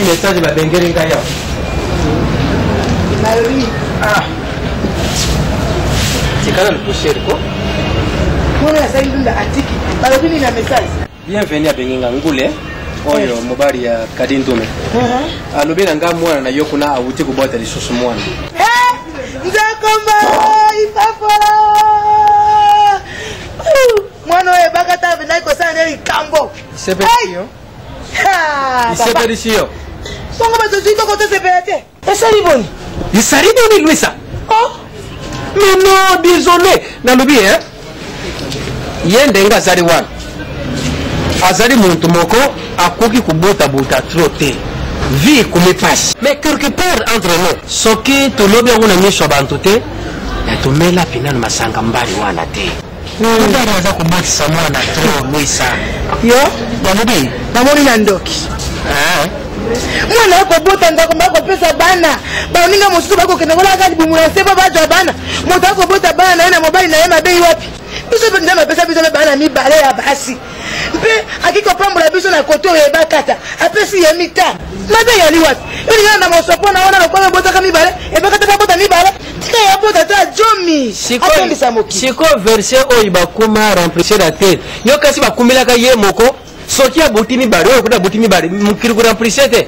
Message ba bengering kaya. Nari. Sikana pusher ko. Mbona sasa hivi ndo atiki. Balobini na message. Bienvenue à Benginga ngule. Oyo mobali ya Kadindume. Alobina ngamwana na yokuna awuti kubota lisusu mwana. Nzakomba ifafara. Mwana we bakata bina ko sana ni kambo. Sebetio. Sebetio. Songa bazozito kote sebete. Esariboni. Isariboni Luisa. Oh. Mais non, désolé. Nalobi yende nga zari wana. Azari muntu moko akoki kubota buta trote. Vie comme passe. Mais quelque part entre nous, soki tolobi ngona misho bantu te, ya tumela pinana masanga mbali wana te. Ndara waza kumatisa mwana tro Luisa. Yo, nalobi, namoni na ndoki. Mwana ko bota ndako mbako pesa bana. Baninga mususu bako kengola kali bumula seba bajo bana. Mota ko bota bana na mobile na yema bei wapi? Biso ndama pesa biso na bana mi bale ya basi. Mpe akiko pambola biso na koto ya bakata. Apesi ya mita. Mabe ya liwapi? Yoni ngana mosopo na wana lokwa bota kami bale. E bakata ka bota mi bale. Tika ya bota ta jomi. Siko verset oyiba kuma remplir la terre. Yo kasi bakumila ka ye moko. Soki abutimi bari okuda butimi bari mukiri ku remplir te.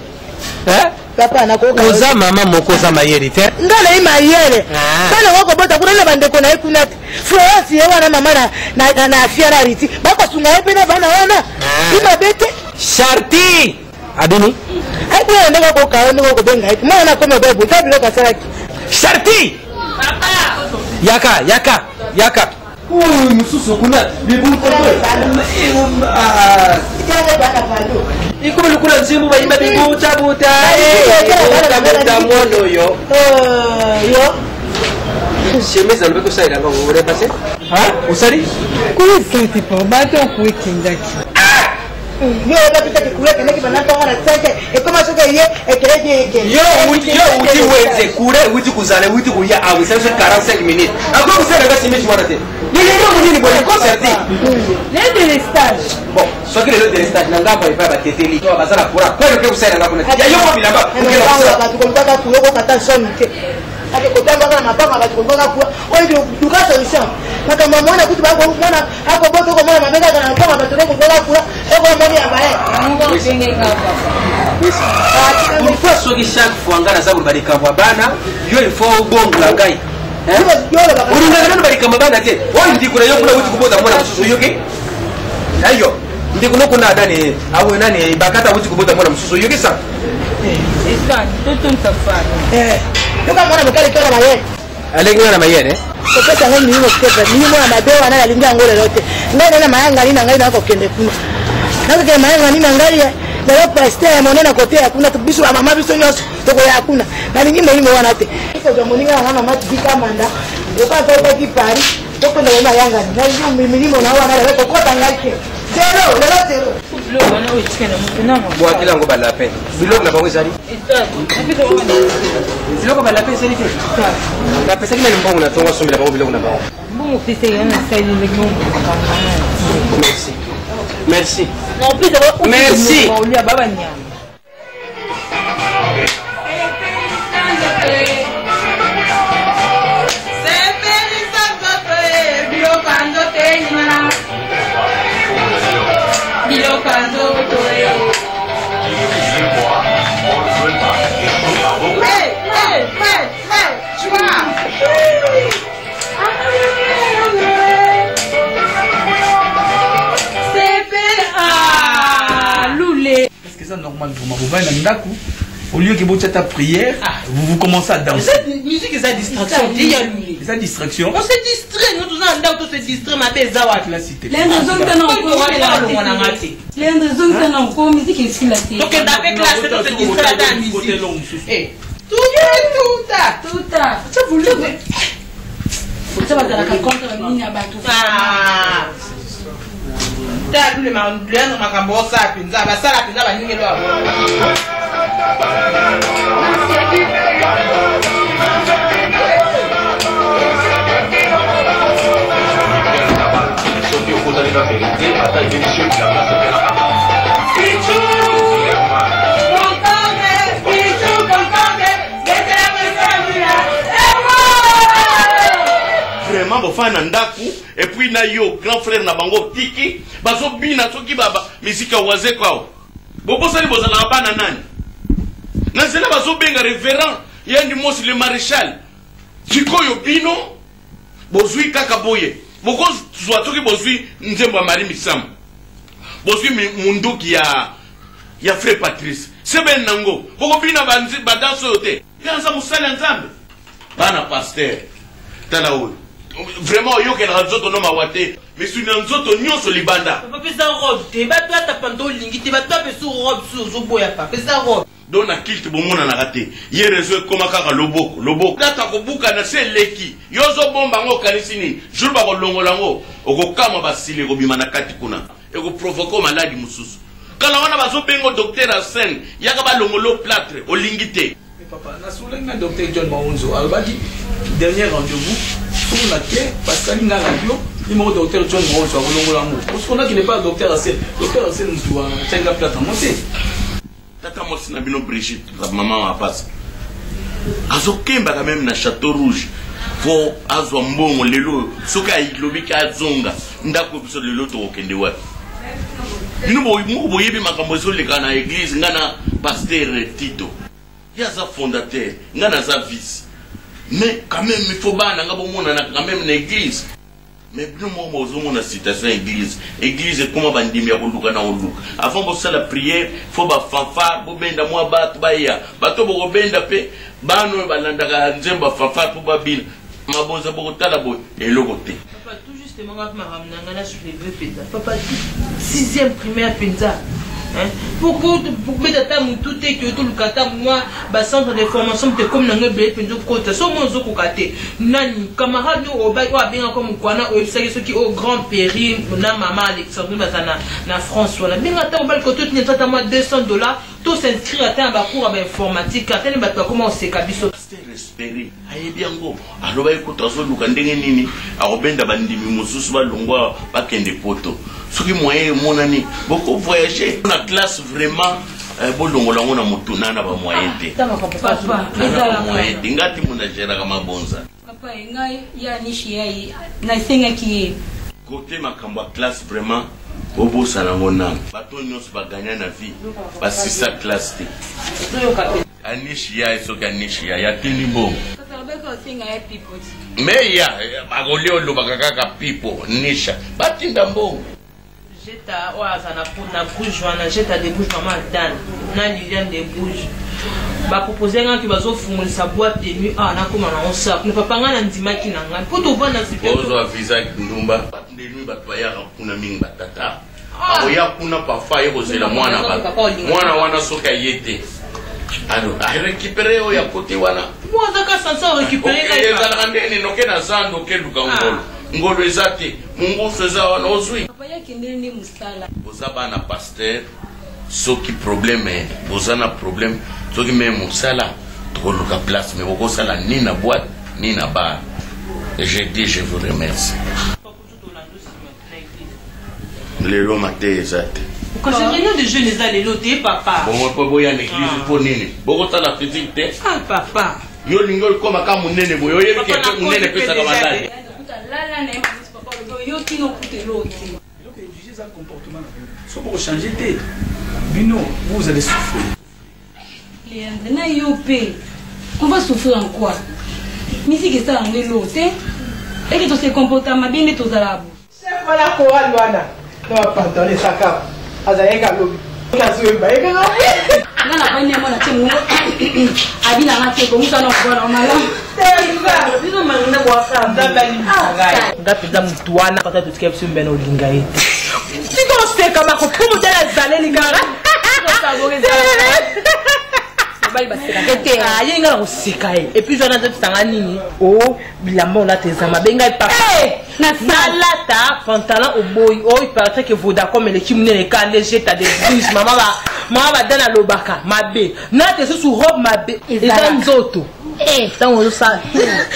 Papa na ko oza mama moko za mayeri te. Ngala imayere. Bana wako bota kuna na bandeko na ikuna. Florence ye wana mama na fiara riti. Bako sunga yepe na bana wana. Ima bete. Sharti. Adini. Ai kwa ndeko ko kawo ndeko ko benga. Mwana na koma bebu tabilo kasara. Sharti. Papa. Yaka. Mususu kuna bibu ko. Iko lukula nzimu bayimba bibu chabuta. Kabeta mono yo. Yo. Chemise alobeko saira ngo ure passe. Usari? Kulikati po bato kuikindaki. Yo napita kuleka neki banata wana tsake e koma soka ye e kereje ke. Yo uti weze kure uti kuzale uti kuya awi sasa 45 minutes. Ako kusema ngasi mechi mwana te. Nini bwana concert. Le stage. Bon, soki le stage na ngamba ifa ba teteli. To bazala kura. Kweli ke kusema ngakuna. Ya yo kwa bilamba. Ngaba tukolika kuloko kata sonite. Ake kotamba kana mapanga batukolika kuwa. Oyo duka solution. Maka mwana kuti bako mwana hapo boto kwa mwana mabega kana mapanga batukolika kuwa. Eko mwana ya bae. Mungu senge ngapa. Une fois soki chaque fois ngana za kubarika bwa bana, yo il faut bongo la gai. ulingana bali kama bana te wao ndikuna yo kula uti kubota mwana msusu yoke ayo ndikuno kuna dani awe nani bakata uti kubota mwana msusu yoke sa Iskan tutu mtafani yuka mwana mkali kwa mayere alenga na mayere koketa ngani ni moketa ni mwana mabewa na alinga ngole lote ngani na mayanga ni ngai na ko kende kuna nako ke mayanga ni ngai na yo pasteur monena kote hakuna tubisu wa mama biso nyoso toko ya hakuna na lingine ni mwana te iko jo moninga na mama tibika manda yoka kwa ki pari toko na mayanga na ndio milimo na wana na kokota ngake zero zero Buat kila ngo bala pe. Bilog na ba wizari? Bilog bala pe seri ke. Na pesa kile mbongo na tonga somela ba bilog na ba. Mbongo pesa yana sai ni mbongo. Merci. Merci. Non plus de merci. On lui a baba nyama. Normal pour moi. Au lieu que vous faites ta prière, vous commencez à danser. Cette musique, c'est sa distraction. C'est sa distraction. On se distrait, nous tous on se distrait, ma belle Zawat. La cité. Musique est sur la télé. Donc, d'après classe, on se distrait dans la musique. Tout. Ça vous le voulez. Ça va dans la contre la ligne à bateau. Le mandlien ma kambosa pinza basala pinza baningelo abo vraiment bofana ndaku et puis na yo grand frère na bango tiki bazo bina soki baba musique waze kwao bobo sali bozala bana nani na zela bazo benga révérend yendi mosi le maréchal sikoyo bino bozui kaka boye boko zwa soki bozui nzembo ya Marie Misam bozui munduki ya frère Patrice seben nango boko bina banzi badanso yote yanza musala nzambe bana pasteur tala oyo vraiment yo que la nzoto no mawate mais sur nzoto nyonso libanda papa pesa robe te ba toi ta panto lingi te ba toi pesa robe sur zo boya pa pesa robe donc na kilte bomona na raté ye réseau koma kaka loboko data ko buka na se leki yo zo bomba ngo kanisi ni jour ba ko longola ngo okokama basile ko bima na kati kuna e ko provoquer maladie mususu kala wana bazo bengo docteur Arsène yaka ba longolo plâtre o lingité papa na soulenga docteur John Maunzo albadi dernier rendez-vous pour la quai parce que na radio il m'a docteur John Maunzo a longola ngo parce qu'on a qui n'est pas docteur Arsène nous doit tenga plâtre monter tata mosi na bino Brigitte la maman a passe azokemba quand même na Château Rouge fo azwa mbongo lelo soka ilobika azonga ndako biso lelo to okende wapi bino boyebi makambo ezoleka na église ngana pasteur Tito yaza fondateur ngana za vice mais quand même il faut bana ngabo mona na quand même na église mais bino mo ozomona citation église comment bandimi ya koluka na oluka avant bo sala prière faut ba fanfare bo benda mwa bato baya bato bo benda pe bano balandaka nzemba fanfare po babina mabonza bo tala bo eloko te papa tout justement quand ma ramnanga na sur les deux pétas papa 6e primaire penza hein pour mettre ta mutu te que tout le kata moi ba centre de formation te comme na ngebe penzo kota so mo zo kokate nani camarade no oba wa bien comme kwana o ça qui au grand péril na maman Alexandre bazana na France wala bien ta oba côté tu n'as moi $200 tout s'inscrire à un cours informatique à tel bato comment on se kabiso respecter ayebi yango aloba ekuta zo luka ndenge nini akobenda bandimi mususu balongwa bakende poto soki moyen monani beaucoup voyager na classe vraiment bolongola ngona mutuna na ba moyen te papa moyen ngati muna gera kama bonza papa ngai ya nishi yai na senga ki côté makambo classe vraiment bobo sana ngona bato nyonso baganya na vie basisa classe te anishi ya soki anishi ya tini bo Mais ya bagoleo lo bakaka pipo nisha batinda mbongo. Jeta oazana na bouge wana jeta de bouge maman Dan na Liliane de bouge. Ba proposer nga ki bazo fungulisa boîte de nuit na koma na onsa. Ne papa nga na ndimaki na nga. Po to vana super. Ozo avisa ndumba de nuit batwaya kuna mingi batata. Oya kuna parfois yozela mwana ba. Mwana wana soka yete. Alors, a récupéré au ya côté wana. Moi zaka sansa récupérer ka. Okay, ezala ndeni noke na zando ke luka ngolo. Ngolo ezate mungu feza wana ozwi. Papa yake ndeni musala. Bozaba na pasteur soki problème bozana problème soki même musala to luka place mais boko sala ni na boîte ni na bar. Et je dis je vous remercie. Lelo matin ezate. Quand c'est rien de jeunes les allélotés papa. Bon moi pas boya l'église pour nini. Boko tala physique te. Ah papa. Yo lingol koma ka munene boyo yebi ke munene pesa ka mandali. Là na papa yo kino kutelo ti. Donc juger ça comportement. So pour changer té. Bino, vous allez souffrir. Léandre na yo pe. On va souffrir en quoi? Misi que ça en l'auté. Et que to se comporta bien de tous arabes. Chef wala ko alwana. No pardonner ça ka. Azayeka lobi. Kazo ba eka no. Nga na bani mwana temu. Abina na te ko musa na kwa mala. Bizo mangina kwa ka ndabali msangai. Ngapeza mtu wana kwa sababu tusikia msimbe na ulinga yetu. Siko seka mako pumu tena zaleni kara. Bali baseka kete ah yenga na usika et puis jona zetu tanga nini oh bilamba on a tezama benga papa na salata pantalon au boy oh il paraît que Vodacom le kimne le ka léger ta des bouges mama dana lobaka mabe na te sous robe mabe eza nzoto tango ça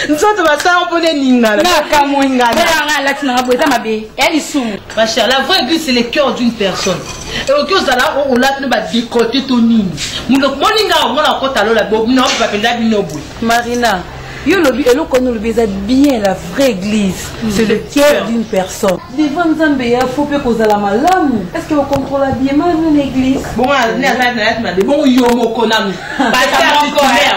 nzoto basa on pone ninga na kamwinga na latina ngabo eza mabe elle sumu ma chère la vraie vie c'est le cœur d'une personne et au cœur là on l'a tenu ba décoter ton nini moninga on a kota lola bo non pas penda binobu Marina, yo lobi eloko no lobi eza bien la vraie église, c'est le cœur d'une personne. Devant Nzambe ya faut pe kozala malamu. Est-ce que vous contrôlez bien une église? Bon on est à la bon yo moko nami. Parce que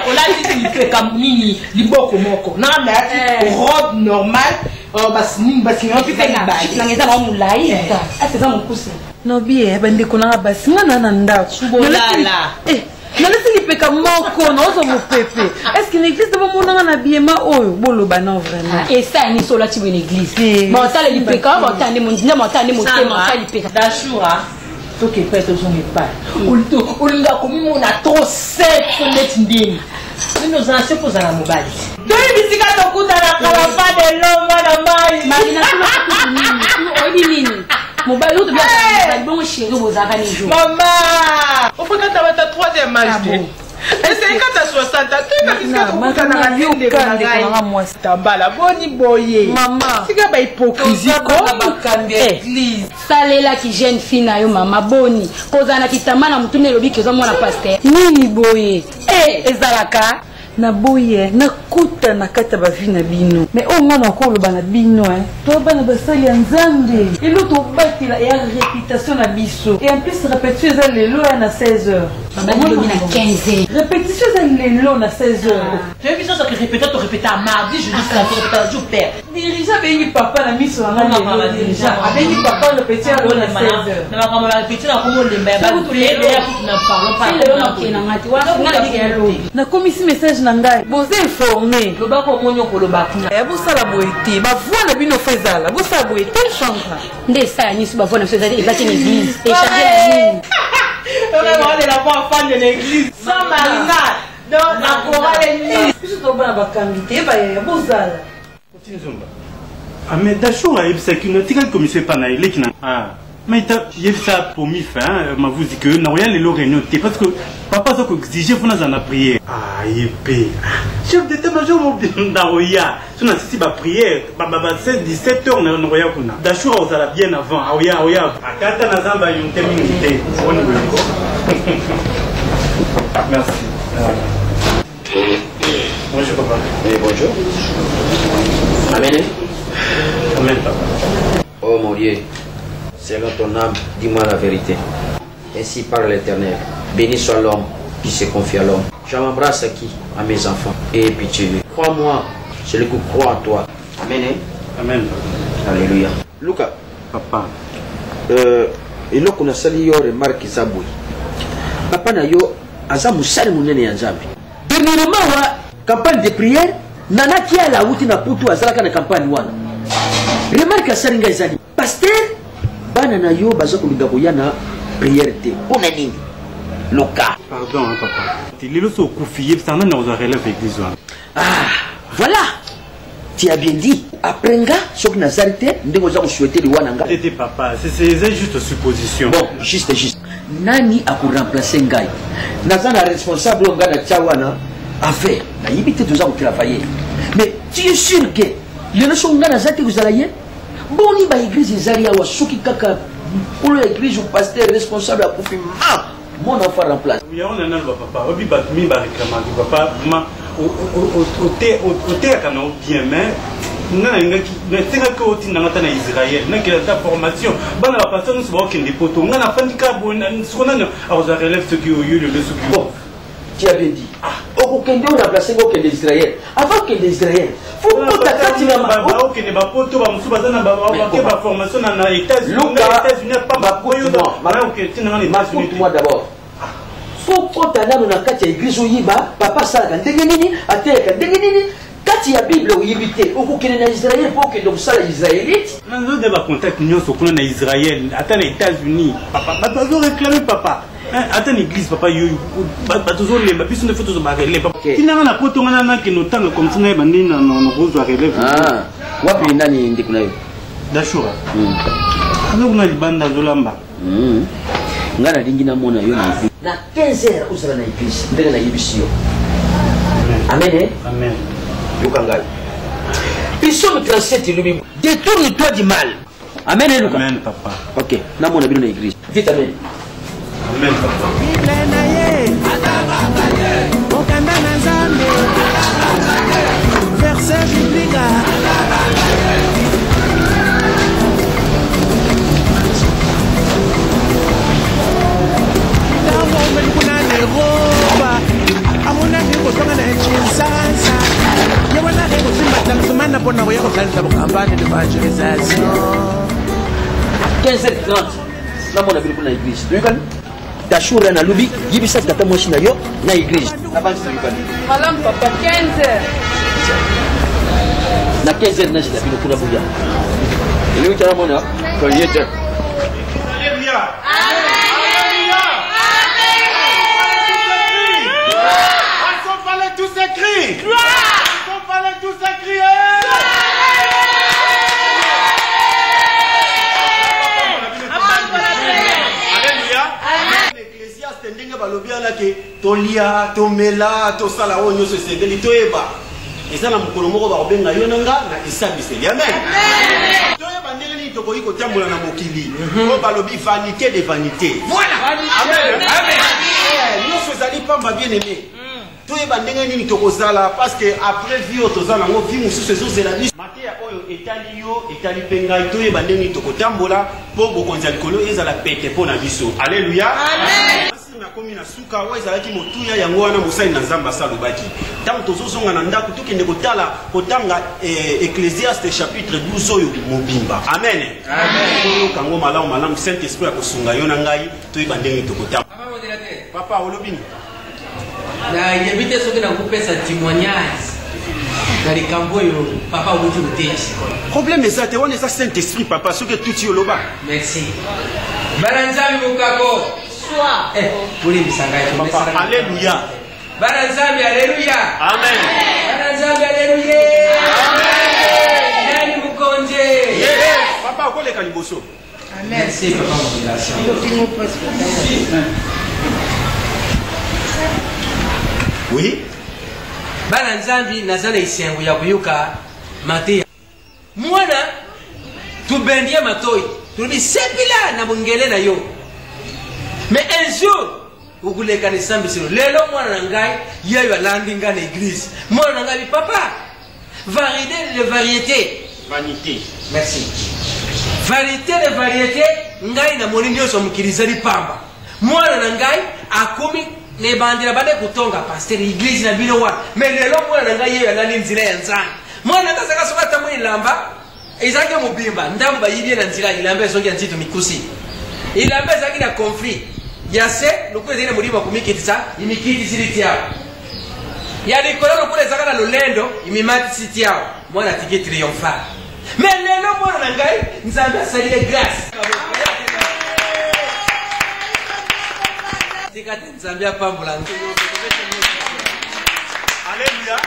on a dit qu'il fait comme nini liboko moko. Na mais robe normale basi on peut faire bague. Na ngeza ba mulai. C'est ça mon cousin. No bien, bande kona basi ngana na ndako. Subolala. Nalesi lipeka moko na ozo mopepe. Est-ce que l'église de mon na biema oyo boloba non vraiment? Et ça ni sola ti une église. Bon ça le lipeka bon tande mon ndina montane motema ça lipeka. Dashura. Donc il peut être son pas. On l'a commis on a trop sec pour mettre ndini. Nous en sommes pour la mobile. Donc il dit que ton coup dans la caravane de l'homme na mai. Marina tu nini? Mobile l'autre bien bon chéri bozaka ni jour. Maman, on peut quand ta troisième âge. Et c'est quand t'as 60 ans, tu vas qu'est-ce que na radio de moi stambala boni boye. Maman, c'est que ba hypocrisie comme église. Salela ki jeune fille na yo mama boni. Kozana kitamana mutune lobi ke zo mwana pasteur. nini boye? Ezalaka na boye na kuta na kata ba vie na bino. Mais au moins encore le bana bino to bana basali ya Nzambe. Et l'autre batila ya réputation na biso. Et en plus répétition za lelo na 16h. Baba lobi na 15h. Répétition za lelo na 16h. j'ai vu ça que répéter to répéter à mardi jeudi samedi répéter jour père. Dirigeant bengi papa na miso na ngana dirigeant. Abengi papa le petit à na 16h. Na kama la petit na komo lemba ba to le na parlons pas. Le no kena ngati wa ngana dike lo. Na komisi message na ngai. Vous informez. Le bako monyo ko le bako. Ya bosala boete. Ba voix na bino fezala. Bosala boete. Quelle chambre? Nde ça ni suba vona fezali et bati l'église et changer la On est la fan de l'église. Sans Marina. Donc la chorale ni. Biso to bana bakangite ba ya bosala. Continue Zumba. Ah mais Dashura c'est qu'une tigale comme c'est pas naïle qui n'a. Ah. Mais j'ai fait ça pour m'y faire, m'a vous dit que n'a rien les réunions parce que papa ça qu'exiger faut dans la prière. Ah épée. Chef d'état-major mon bien d'Aroya. Si on a si ba prière, ba 17h on a Roya kuna. Dashura on a bien avant. Aoya. Akata na zamba yon terminé. Merci. Bonjour papa. Oui, bonjour. Amen. Amen papa. Oh mon Dieu. Selon ton âme, dis-moi la vérité. Ainsi parle l'Éternel. Béni soit l'homme qui se confie à l'homme. Je m'embrasse à qui? À mes enfants. Et pitié. Crois-moi, celui qui croit en toi. Amen. Amen. Alléluia. Luka. Papa. Et là, on a sali yo remarque Zaboui. Papa na yo, aza musali munene ya Nzambe. Dernièrement, wa campagne de prière, nana qui a la route na putu azalaka na campagne wana. Remarque asali nga ezali. Pasteur, bana na yo baza kolinga boyana prière te. On a nini? Luka. Pardon, hein, papa. Les lots sont confiés, ça n'a pas relève l'église. Ah, voilà. Tu as bien dit. Après nga, ce que Nazareth, nous avons souhaité le Wananga. C'était papa, c'est juste une supposition. Bon, juste. Nani a pour remplacer Ngai. Nazana responsable Nga na Tchawana a fait. Na yibite tous avons travaillé. Mais tu es sûr que les leçons Nga Nazareth vous allez boni ba église Zaria wa soki kaka pour l'église ou pasteur responsable a confié mon enfant remplace. Oui, on a un papa. Obi batmi ba réclamant papa ma au thé kana bien mais na ngaki na tinga ko tinga ngata na Israël na que ta formation bana ba pasteur nous ba okende poto ngana fandika bona sona na aza relève ce qui au lieu de ce qui. Bon, tu as bien dit. Au kende on a placé au kende Israël. Avant que l'Israël faut pas t'attaquer ba okende ba poto ba musu bazana ba ba formation na États-Unis pas ba koyo ba okende tinga na États-Unis. Moi d'abord. Faut qu'on t'aille dans la église où Yiba, papa ça, quand t'es nini, à terre, quand t'es nini, quand il y a Bible où Yibité, où qu'il y a Israël, pour que donc ça, les Israélites. Nous devons contacter l'Union sur le Israël, attends les États-Unis, papa, pas toujours réclamer papa. Attends l'église, papa, pas toujours les puissions de photos de Marelle, papa. Tu n'as pas poto, on a qui nous tend comme ça, on rose à relève. Ah, wapi nani ndikunayo? Dashura. Alors on a les bandes à Zolamba. Ngana dingina mona yo na 15h usala na église ndenge na yibisio. Amen. Amen. Lukangai. Psaume 37 lubi. Détourne-toi du mal. Amen. Amen papa. OK, na mona bino na église. Vite amen. Amen papa. Verset biblique. Na mona bino na église. Lukan Dashura na lubi yibisa tata moshi na yo na église. Avance Lukan. Malam papa 15h. Na 15h na jida bino kuna buya. Ele utara mona ko yete. Alléluia. Tous écrits. On fallait tous écrire. Alléluia. L'Ecclésiaste ndenge balobi alaki tolia tomela tosala onyo se sebeli toyeba. Eza na mukolo moko bakobenga yo nanga na esabiseli. Amen. Toyeba ndenge ni tokoyi kotambola na mokili. Ko balobi vanité de vanité. Voilà. Amen. Amen. Nous faisons pamba bien aimé. Tout est bandé ni tokozala parce que après vie tozala ngo vie mususu ezozela biso mateya oyo etali yo etali pengai to e bandé ni tokotambola po bokonza likolo ezala pete pona biso. Alléluia. Amen. Na komi na suka wa ezalaki motuya yango wana mosali na Nzamba salobaki tango tozozonga na ndako tokende kotala kotanga Ecclésiaste chapitre 12 oyo mobimba. Amen. Amen. Kango malamu Saint Esprit akosunga yo na ngai to e bandé ni tokotamba. Papa olobini na yebite soki na kupesa témoignage na likambo oyo papa oluti koteisa problème eza te wana eza Saint Esprit papa soki tuti oloba. Merci bana nzambe mokako polebisa ngai papa. Alléluia. bana nzambe alléluia. Amen. bana nzambe alléluia. Amen. Nani mukonje. Yes. Papa okoleka liboso. Amen. Merci papa mon Oui. bana nzambi naza na isengo ya kuyuka mateya mwana tubendie matoi tulubi sepila na bungele na yo mais un jour ukuleka ni sambi silo lelo mwana na ngai yeyo alandi nga na église mwana na ngai papa variété de variété vanité. Merci. Variété de variété ngai na moni nyonso mukiriza lipamba mwana na ngai akomi ne bandira bade kutonga pasteur église na bino wa mais lelo mwana na ngai yeyo alandi nzira ya nzambe mwana ngazaka soka tamwe ilamba ezake mobimba ndambo bayibye na nzira ilamba ezongi nzitu mikusi ilamba ezaki na conflit yase lokule zile muliba kumikitisa imikiti siriti yao ya likolo lokule ezaka na lolendo imimati siti yao mwana tike triomphal mais lelo mwana na ngai nzambe asalie grâce tikate nzambe apambula Alléluia.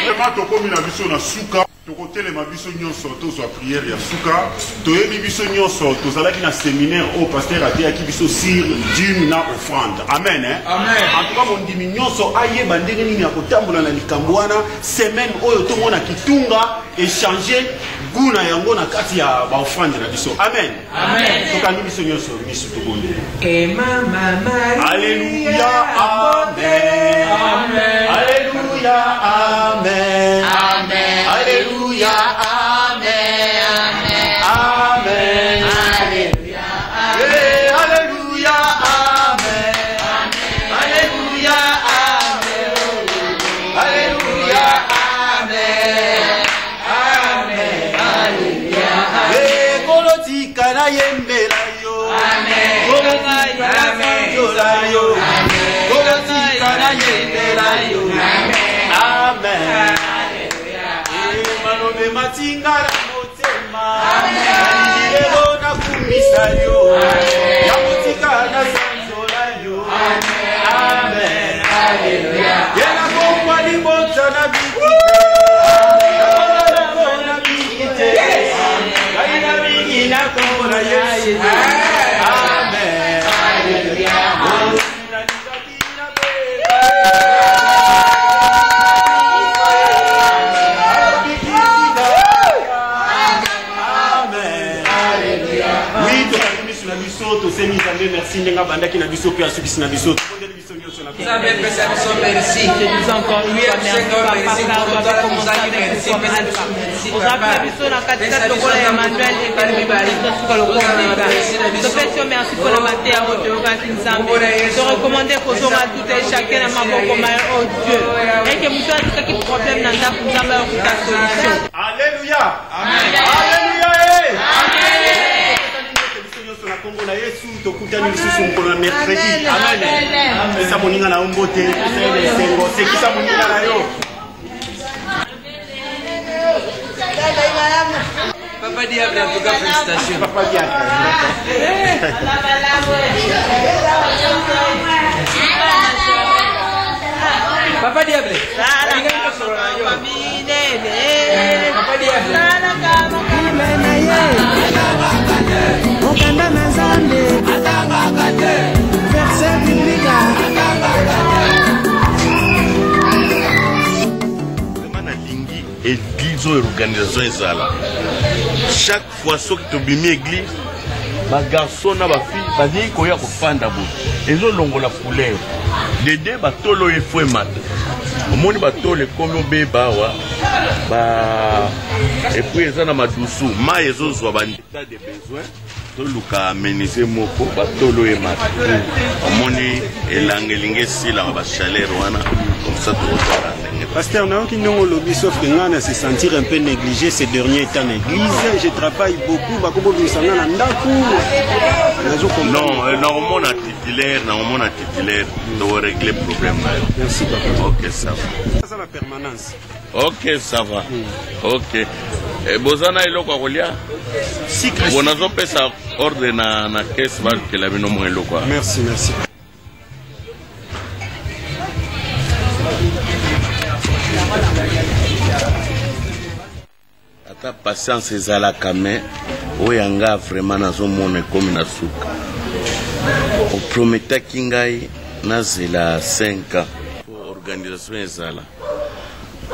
Vraiment tokomi na biso na suka tokotelema biso nyonso tozwa prière ya suka toyebi biso nyonso tozalaki na séminaire au pasteur ateyaki biso sur dîme na offrande amen hein? Amen. En tout cas mondimi nyonso ayeba ndenge nini ya kotambola na likambo wana semaine oyo tomona kitunga échanger guna yango na kati ya ba offrande na biso amen. Amen. Tokani biso nyonso miso tobonde et mama Marie. Alléluia amen. Amen. Alléluia amen. Amen. Alléluia amen. Amen. Alléluia. Alléluia amen. Alléluia amen. Alléluia amen. Amen. Alléluia. Kolotika na yembela yo. Amen. Kolotika na yembela yo. Amen. Kolotika na yembela yo. Amen. Malobe matinga la motema Alilelo na kumisa yo Ya motika na sanzola yo Amen. Alléluia. Yena komwa libota na bikite Na bikite Aina mingi na komwa Yesu Amen. Alléluia. Tosemi Nzambe merci ndenga bandaki na biso pe asukisi na biso tondeli biso nyonso na Nzambe pesa biso merci encore une fois merci papa papa biso na katika tokola ya Emmanuel et Kalbi Bali tosuka lokola topesi merci pour la matin à votre Nzambe te recommander kozonga tout et chacun na maboko ma oh Dieu et que mutu atikaki problème na ndako Nzambe akuta solution. Alléluia. Amen. Alléluia. Amen. Na Kongo na Yesu tokutani lisusu mkono mercredi amen. Pesa moninga na ombote pesa sengo sekisa moninga na yo. Papa Diable en tout cas félicitations. Papa Diable. Papa Diable. Papa Diable. Okanda na Nzambe verset biblique vraiment nalingi église oyo organisation ezala chaque fois soki tobimi église bagarçon na bafille bazali koya kofanda boye ezolongola couleur dede batolo efo emata omoni batolo ekomi obeba awa epuis eza na madusu mai ezozwa bandeta de besoin toluka amenize moko batolo emata omoni elanga elingi esilaka bachaleur wana comme ça tokotala ndenge. Pasteur, naoki ndongo lobi sauf que ngana se sentir un peu négligé ces derniers temps en église. Je travaille beaucoup, bakobo bisanga na ndaku. Non, normalement na titulaire, doit régler le problème. Merci papa. OK, ça va. Ça la permanence. OK, ça va. OK. Et bozana eloko kolia? Si Christ. Bonazo pesa ordre na caisse va que la bino mo eloko. Merci, merci. Ata patience ezalaka mais oyanga vraiment nazomona comme na suka. Oprometaki ngai nazela 5 ans pour organisation ezala.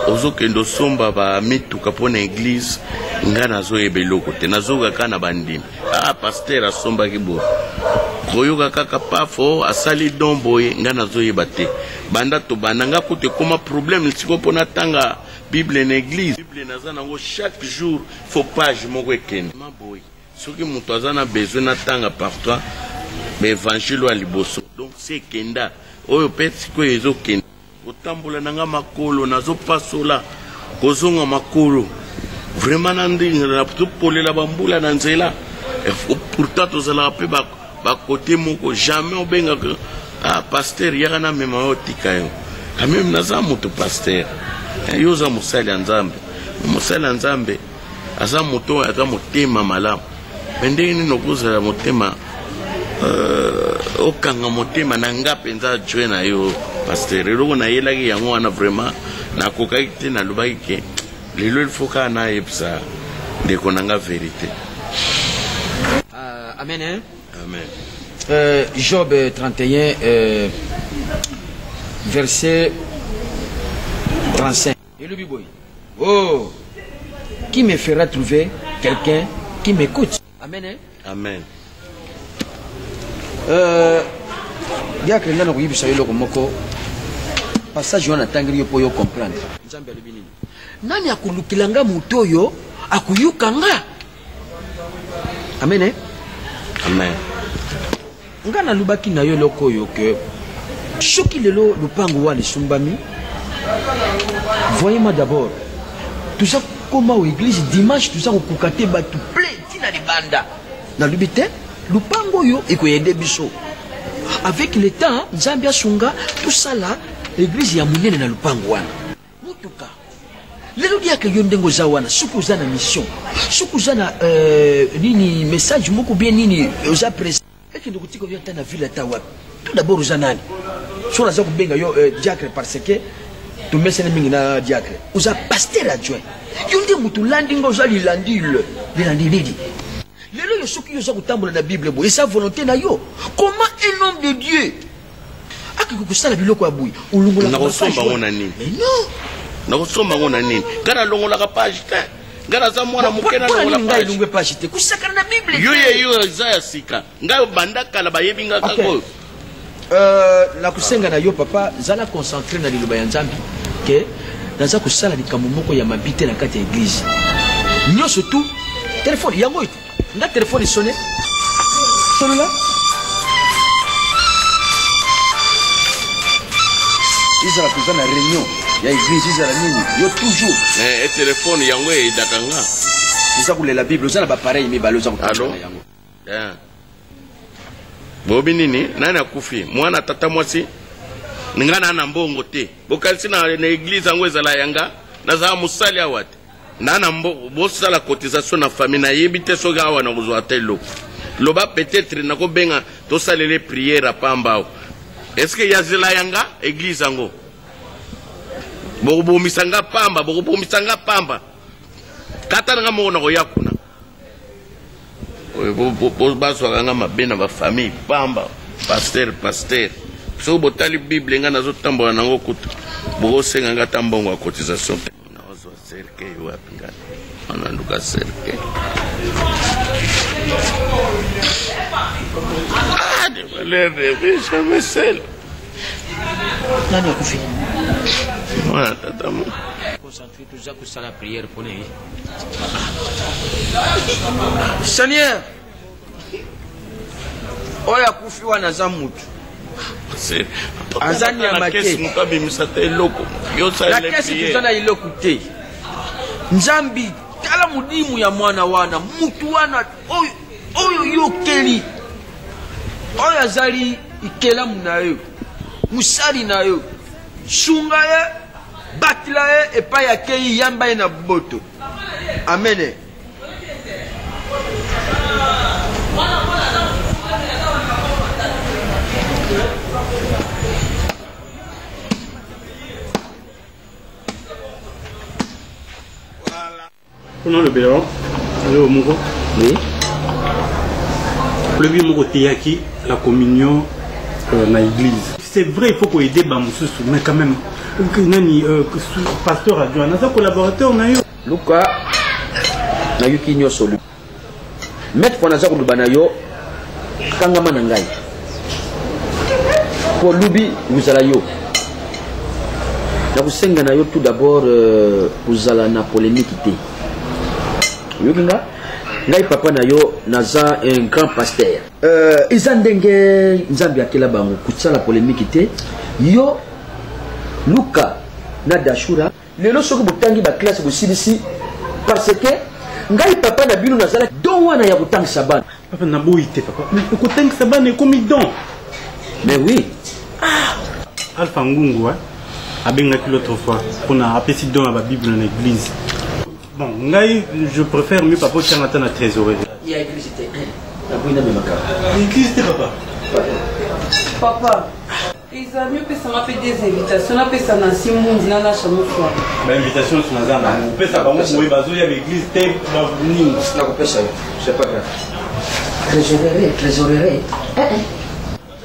Ozokendo somba ba mituka pona église nga nazoyeba eloko te nazokaka na bandimi. Ah pasteur asombaki bo. Koyoka kaka pafo asali domboye nga nazoyeba te. Banda to bananga kote koma problème siko pona tanga Bible en église. Bible nazana ngo chaque jour faut page moko ekende. Maboy. Soki mutu azana besoin na tanga parfois l'évangile wa liboso. Donc c'est kenda. Oyo peti ko ezokenda. Otambola nanga makolo nazo pasola kozonga makolo vraiment na ndenge na topolela bambula na nzela pourtant tozalaka mpe bakote moko jamais obengaka pasteur yaka na mema yo tika yo ameme naza moto pasteur yo oza mosali ya nzambe mosali ya nzambe aza moto oyo aza motema malamu me ndenge nini okozala motema okanga motema na nga mpenza adjoe na yo pasteur eloko nayelaki yango wana vraiment nakokaki te nalobaki ke lelo ilfo kaka nayebisa ndeko na nga vérité. Amen, hein? Amen. Job 31, verset 35. Et le biboy. Oh, qui me fera trouver quelqu'un qui m'écoute? Amen, hein? Amen. Bien que nous avons eu le moko passage on attend que pour comprendre. Nzambe alibini. Nani akulukilanga mutoyo akuyukanga? Amen, hein? Amen. Ngana lubaki na yo loko yo que choki lelo lupango walisumbami. Voyez-moi d'abord. Tout ça comment au église dimanche tout ça au kukate batu plein tina libanda. Na lubite lupango yo ekoyede biso. Avec le temps Nzambia sunga tout ça là église ya munene na lupango wana. Mutuka. Lelo dia ke yondengo za wana suku za na mission. Suku za na nini message moko bien nini oza presse. Et nous disons que dans la ville tout d'abord aux anani. Sur la zone benga yo diacre parce que tout met c'est na diacre. Aux a pasteur adjoint. Yonde mutu landing aux ali landil. Le landilidi. Lelo yo soki yo za kutambola na Bible bo et sa volonté na yo. Comment un homme de Dieu akikukusala biloko abui ulungola na kosomba ngona nini? Non. Na kosomba ngona nini? Kana longola ka page te. Ngana za mwana mukena longola page. Ngai page te. Kusaka na Bible. Yo za sika. Ngai bandaka la bayebi ngaka ko. La kusenga na yo papa zala concentré na liloba ya Nzambi ke naza kusala likambo moko ya mabite na kati ya église. Nyoso tout téléphone yango ite. Nga téléphone sonné. Sonné là. Ils ont besoin de réunion. Il y a église, ils ont nini. Yo toujours. Et téléphone yango e dakanga. Ils ont la Bible, ils ont pareil mais baloza ko. Allô? Bobi nini nani akufi mwana tata mwasi ningana na mbongo te bokalisi na église yango ezala yanga naza musali awate nana mbongo bosala cotisation na famille na yebite soga awa na kozwa te loko loba peut-être nako benga to salele prière pamba. Est-ce que yazela yanga église yango bokubumisanga pamba kata nga mo na koyakuna bazwaka mabe na bafamille pamba pasteur so botali bible nga nazotambola nango kutu bokosenga nga ta mbongo ya cotisation te nazwa cercueil wapi nga ananduka cercueil de valeur de vie jamais seul nani akufi mwana tata mo concentré toujours sur la prière pour nous. Seigneur, oya kufi wana za mutu. Azani ya makesi mukabimisa te loko. Yo sa le kesi tuzana iloko te. Nzambi tala mudimu ya mwana wana mutu wana oyo yokeli. Oya zali ikela munayo. Musali nayo. Sunga ye batila e pa yakei yamba na boto. Amen. Comment le bénévole? Allô, Mongo? Oui. Le bien Mongo Teyaki, la communion dans l'église. C'est vrai, il faut qu'on aide Bamoussou, mais quand même, pasteur adjoint, notre collaborateur, on a eu. Luka, na yuki nyo solu. Maître Fonaza Lubanayo, Kangama Nangai. Pour Lubi, vous allez yo. Vous allez tout d'abord, vous allez na polémique. Yukinga, ngai papa na yo naza un grand pasteur. Izandenge Nzambi akela bango kutsala polémique te. Yo Luka na Dashura lelo soki botangi ba classe bosilisi parce que ngai papa na bino nazala don wana ya kotangisa bana. Papa na boyi te papa. Mais kotangisa bana ekomi don. Mais oui. Alpha Ngungu abengaki l'autre fois pour apesi don à la Bible dans l'église. Bon, ngai je préfère mieux papa tianga na trésorerie. Il y a église te. Na boina me makara. L'église te papa. Papa. Ils ont mieux fait ça des invitations, on a fait ça dans 6 mois, on a acheté mon soir. L'invitation sur la zone, on fait ça par contre, oui, bazo, il y a l'église, t'es dans venir. Na ko pesa, c'est pas grave. Trésorerie.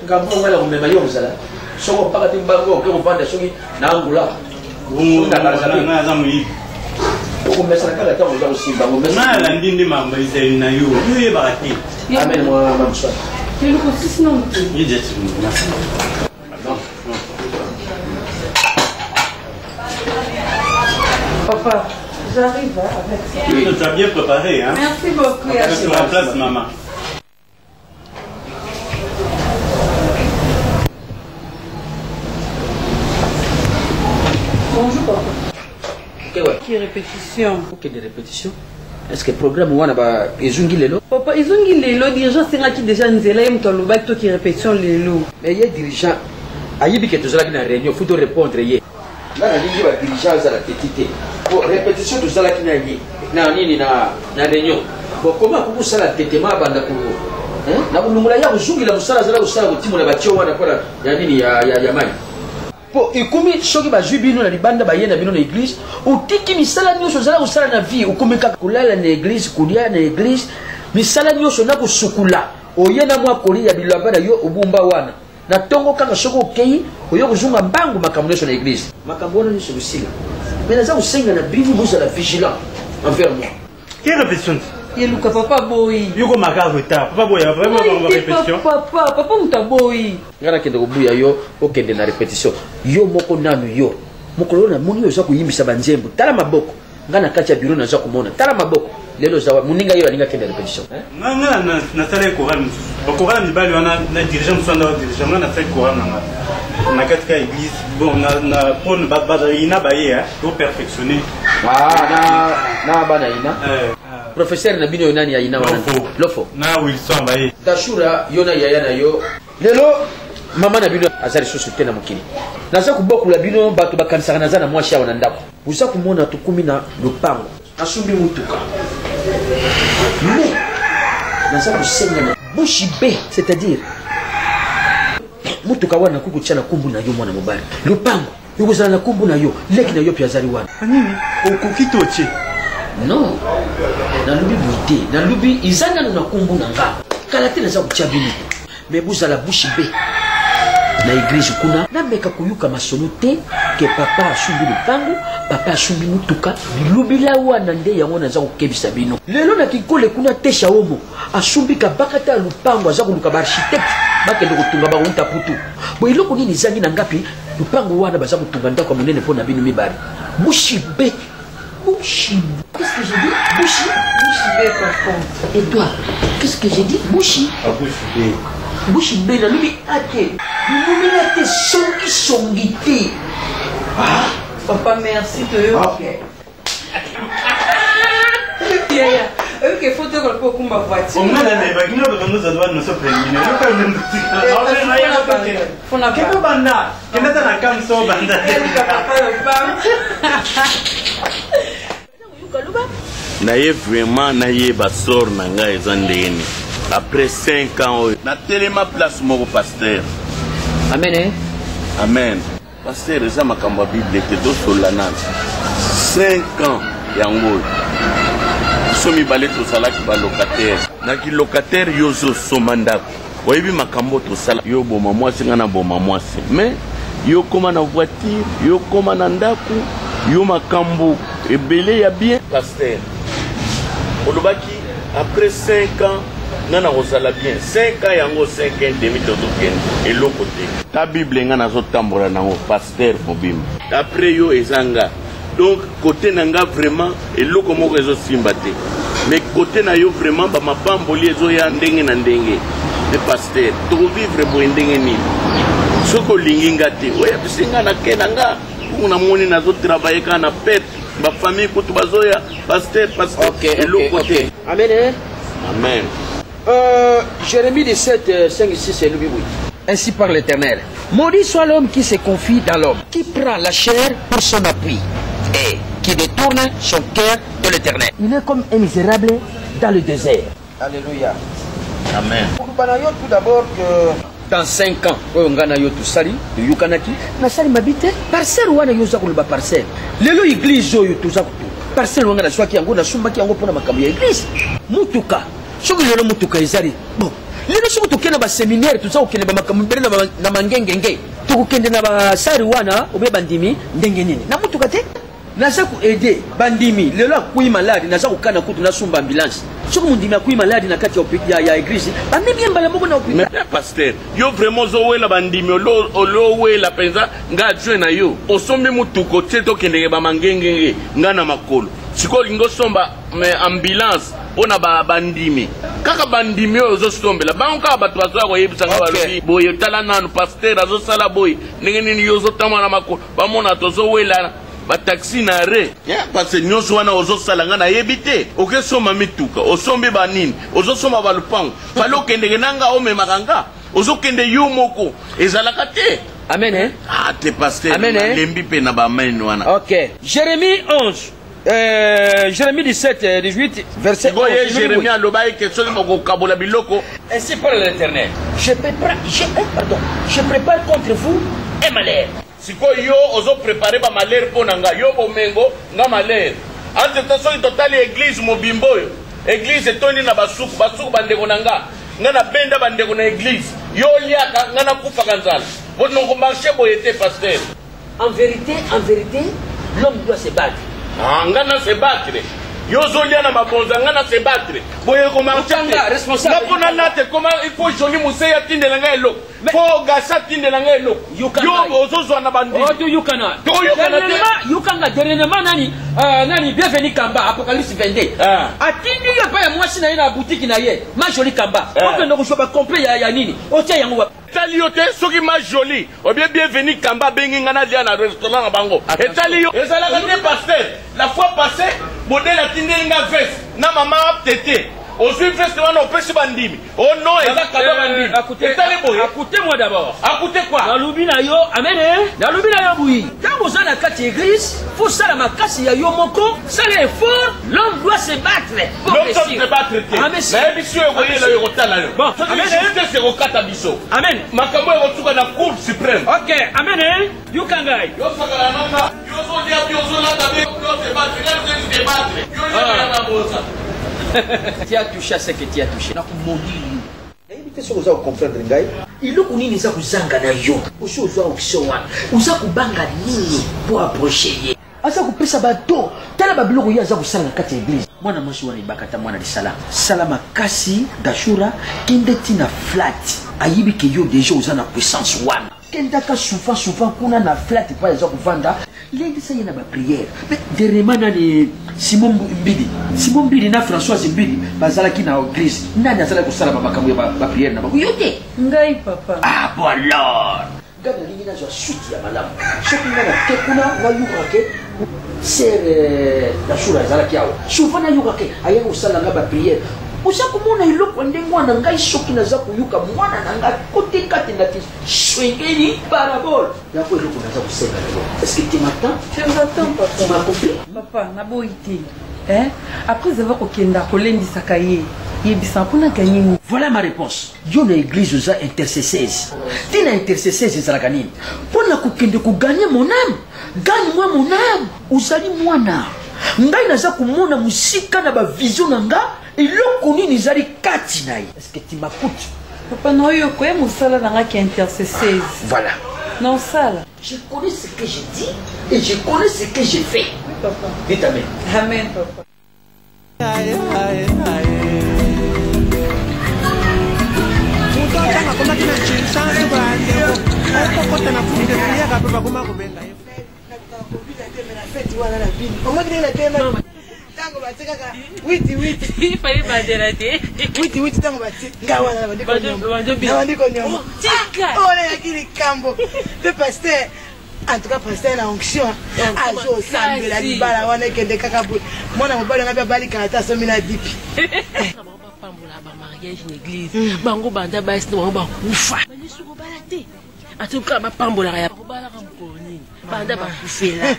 Ngabo ngala ko mema yo mzala. Soko pakati mbango ko vanda soki na angula. Na zamu yi. Ko mesa kala ta mo simba mo mesa. Na la ndindi mamba izeli na yo. Yo ye barati. Amen moi mamswa. Tu le connais sinon. Il dit merci. Papa, j'arrive avec ça. Oui, tu as bien préparé, hein? Merci beaucoup. Tu remplaces maman. Bonjour papa. Qui répétition? Ok, des répétitions. Est-ce que le programme wana ba ezungi lelo? Papa, ezungi lelo dirigeant c'est qui déjà nzela yemto loba qui répétition lelo. Mais il dirigeant ayibi que tozala na réunion, faut te répondre ye. Là na lingi ba dirigeant za la petite. Pour répétition tozala ki na ye. Na nini na réunion. Bon comment pour ça la tétéma banda ko. Hein? Na bulungula ya uzungi la musala zala usala ko timu na batio wana kwa ya nini ya mali. Po ikumi soki bazwi bino na libanda bayenda bino na église utiki misala nyonso zala usala na vie ukumika kulala na église kulia na église misala nyonso na kusukula oyena mwa koli ya bilamba na yo ubumba wana na tongo kaka soko okei oyo kuzunga mbangu makambo nyonso na église makambo wana nyonso kusila mais naza kusenga na bino bozala vigilant envers moi. Quelle répétition? Yeluka papa boy. Yuko maka retard. Papa boy, vraiment on va répétition. Papa muta boy. Ngana kende kobuya yo okende na répétition. Yo moko nanu yo. Mokolo na moni yo za kuyimbisa banzembo. Tala maboko. Ngana kati ya bureau na za kumona. Tala maboko. Lelo za muninga yo alinga kende répétition. Ngana na tala ko ran. Bakora ni bali wana na dirigeant musanda wa dirigeant ngana fait ko ran na katika église. Bon na pon baba ina baye pour perfectionner. Na bana ina. Professeur na bino nani ya ina wana lofo na Wilson baye dashura yona yaya na yo lelo mama na bino azali susu tena mukili naza kubokula bino bato bakanisaka naza na mwashi awa na ndako buza kumona tukumi na lupango asumbi mutuka mais naza kusenga na bushi be c'est-à-dire mutuka wana kukutia na kumbu na yo mwana mobali lupango yukozala na kumbu na yo leki na yo pia azali wana nini okukitoche. Non, nalubi buite, nalubi izanga na kumbu nanga. Kala tena za kuchabini. Mebuza la bushi be. Na église kuna na meka kuyuka masono te ke papa asumbi lupango, papa asumbi mutuka, bilubila wana nde yango na za kukebisa bino. Lelo na kikole kuna tesha omo, asumbi ka bakata lupango za kuluka ba architecte, bakende kutunga ba unta putu. Bo iloko nini zangi na ngapi? Lupango wana baza kutunga ndako munene pona bino mibari. Bushi be. Bouchi. Qu'est-ce que j'ai dit? Bouchi. Bouchi B par contre. Et toi? Qu'est-ce que j'ai dit? Bouchi. Bouchi B. Bouchi B. Na lubi ate. Lubi ate songite. Ah. Papa merci te yo. Ok. Yeah. Ok, faut te relever pour ma voiture. On a la bagina de nous doit nous prévenir. Nous pas nous dire. Faut na pas banda. Kena na kam so banda. naye vraiment naye basor na ngai eza ndeni après 5 ans oyo natelema place moko pasteur. Amen. Amen. Pasteur eza makambo ya bible te tosola nani 5 ans yango oyo biso mibale tozalaki balocataire naki locataire yo ozosomba ndako oyebi makambo tosala yo boma mwasi nga na boma mwasi mais yo koma na voiture yo koma na ndako yo makambo ebele ya bien pasteur olobaki après 5 ans nana kozala bien 5 ans yango 5 ans demi tozokende eloko te ta bible nga nazotambola nango pasteur mobimba après yo ezanga donc côté nanga vraiment eloko moko ezosimba te mais côté na yo vraiment bamapamboli ezoya ndenge na ndenge de pasteur tokovivre boye ndenge nini soki olingi nga te oyebisi nga nake na nga kuna moni nazo travailler kana pet ba famille kutu bazoya pasteur Ok. Amen. Amen. Jérémie 17, 5 et 6, c'est lui, oui. Ainsi parle l'Éternel. Maudit soit l'homme qui se confie dans l'homme, qui prend la chair pour son appui et qui détourne son cœur de l'Éternel. Il est comme un misérable dans le désert. Alléluia. Amen. Pour tout d'abord que dans 5 ans, on a tout sali, de Yukanaki, na sali mabite, parcelle ou ana yosa kuluba parcelle. Lelo église yo tout ça. Parcelle ou ana swaki yango na sumba ki yango pona makambo ya église. Mutuka. Soki lelo mutuka ezali. Bon. Lelo soki tokende ba séminaire tout ça okende ba makambo mbele na mangengenge. Tokende na ba sari wana obe bandimi ndenge nini. Na mutuka te. Naza ku aider bandimi lelo akuyi malade naza kukana kutu na sumba ambulance. Soki mundimi akuyi malade na kati ya église, ba mimi mbala moko na hôpital. Mais pasteur, yo vraiment zo wela bandimi olo wela penza nga adjoint na yo. Osombi mutuko te tokende ba mangengenge nga na makolo. Siko lingo somba me ambulance ona ba bandimi. Kaka bandimi ozo sombela banka ba twazo ko yebisa nga balobi boye tala nanu pasteur azo sala boy ndenge nini yo zo tama na makolo ba mona tozo wela ba taxi na re ya parce que nyonso wana ozo sala nga na yebite oke soma mituka osombi ba nini ozo soma ba lupango falo kende nanga o memanga ozo kende yo moko ezalaka te. Amen hein? Ah te pasteur Amen hein? lembi pe na ba main wana. OK. Jérémie 11 Jérémie 17, 18, verset 11. Jérémie a l'obaï quelque chose pour kabola biloko. Ainsi parle l'Éternel. Je prépare contre vous un malheur. Si yo ozo préparer ba malheur pour nanga yo bomengo nga malheur. Ante taso totali église mobimbo yo. Église etoni na basuku bandeko nanga. Ngana benda bandeko na église. Yo liaka ngana kufa kanzala. Votre non marché boyete pasteur. En vérité, l'homme doit se battre. Ah, ngana se battre. Yo zolia na mabonza ngana se battre. Boye ko marché responsable. Na pona late comment il faut joli museya tinde la ngelo. Faut gasa tinde la ngelo. Yo ozozo na bandi. Oh do yukana. Do yukana dernièrement nani bienvenue Kamba Apocalypse 22. Atindi yo pa ya mwasi na ina boutique na ye. Ma joli Kamba. On peut nous complet ya nini. Otia yango. Tali yo te soki ma joli. O bien bienvenue Kamba bengi ngana dia na restaurant na bango. Et tali yo ezala ka pasteur. La fois passée, modèle a tindi nga veste na mama tete. Aujourd'hui, festival, on peut se bandimi. Oh non, écoutez-moi d'abord. Écoutez quoi? La lubina yo, amen. La lubina yo, oui. Quand vous allez à la église, faut ça la makasi ya yo moko, ça l'effort, l'homme doit se battre. L'homme doit se battre. Mais monsieur, vous voyez le rotala. Bon, amen. C'est au katabiso. Amen. Makambo est retourné à la cour suprême. Ok, amen. You can guy. Yo sakala mama. Yo so dia yo so la tabe. Yo se battre. Yo se battre. Yo na bosa. Tu as touché à ce que tu as touché. Iloko nini za kuzanga na yo usuzwa ukishowa uza kubanga nini po approcher ye asa kupesa bato tala babiloko ya za kusala kati ya église mwana mwasi wana ibakata mwana di salama kasi dashura kende tina flat ayibi ke yo déjà uza na puissance wana kenda ka souvent kuna na flat pa za kuvanda lendi sa yena ba prière mais dernièrement nani Simon Mbidi na Françoise Mbidi bazalaki na église nani azala kusala makambo ya ba prière na ba yote ngai papa ah bon alors gana lingi na zo suite ya malamu soki ngana tekuna na yurake c'est la shura azalaki awo souvent na yurake aya kusala na ba prière usa kumona iloko ndenge mwana ngai soki naza kuyuka mwana nanga kotekate ndati swengeni parabole yako iloko naza kusema lelo est-ce que tu m'attends? Je m'attends papa. Tu m'as compris? Papa na boité hein après avoir kokenda kolendisaka ye yebisa mpona gagner. Voilà ma réponse. Yo na église oza intercesseuse. Tina intercesseuse ezalaka nini? Mpona kokende koganye mon âme. Gagne-moi mon âme. Ozali mwana. Ngai naza komona musika na ba vision na nga eloko nini ezali kati na ye. Est-ce que tu m'écoutes? Papa na oyo koye mosala na nga ki intercesseuse. Voilà. Non sala. Je connais ce que je dis et je connais ce que je fais. Oui papa. Dites amen. Amen papa. Tango batikaka witi Ifaye badera te. Witi tango batika wana bandiko nyama. Tika. Ole yakili kambo. Le pasteur En tout cas, pasteur na onction. Azo sambe la libala wana kende kaka boy. Mwana mobali ngabe bali karata somi na bipi. Pambola ba mariage l'église. Bango banda ba esti bango ba kufa. Bali suko balate. En tout cas, ba pambola ya bala kamkoni. Banda ba kufela.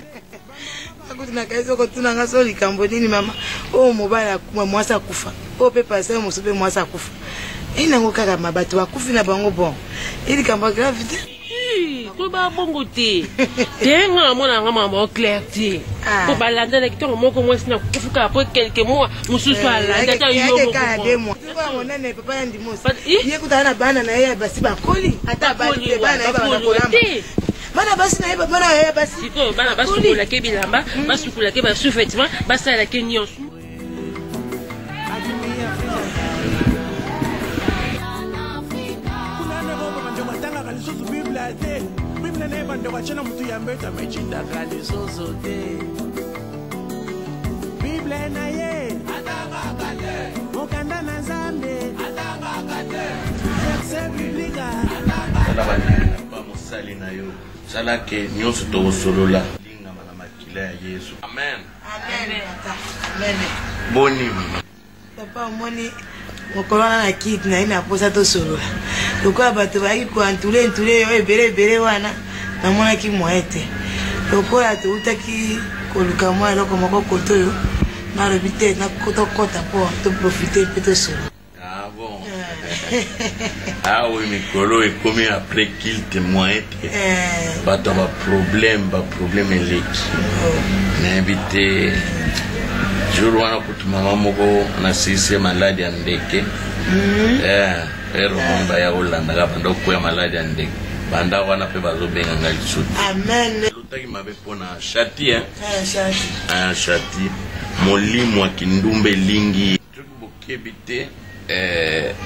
Akutina kaizo kotuna ngaso likambo nini mama. O mobali akuma mwasa kufa. O pe pasteur mosobe mwasa kufa. Ina ngokaka mabato bakufi na bango bon. Ili kamba gravité. Ko ba bongo te. Tenga mona ngama mo clair te. Ko balanda na kitongo moko mwesi na kufuka après quelques mois mususu ala data yo moko. Kwa mona ne papa ndi mosi. Ye kutana bana na yeye basi bakoli. Ata bali te bana yeba bakolamba. Bana basi na yeba bana yeba basi. Siko bana basukula ke bilamba, basukula ke ba sous-vêtements, basala ke nyonso. Bible neba ndo wachana mtu ya mbeta mechinda kali soso te. Bible na ye atanga kate. Mokanda na zambe atanga kate. Verset biblique atanga kate. Ba musali na yo. Sala ke nyonso to solola. Linga mana makila ya Yesu. Amen. Amen. Amen. Boni. Papa moni mokolona na kit na ina posa to solola. Lokwa bato baki ko antule yo ebere wana na mona ki moete. Lokwa to utaki ko luka mwa loko moko koto yo na robite na koto kota po to profiter peut solo. Ah bon. Ah oui, mais Kolo est comme après qu'il te moete. Bato ba problème eleki. Na invité jour wana kutu mama moko na sisi maladi ya ndeke. Pero mamba ya Holanda ka bando kwa maladi ya ndeke. Banda wana pe bazobenga ngali suti. Amen. Lutaki mabe pona shati shati. Shati. Molimo wa kindumbe lingi. Tukibukebite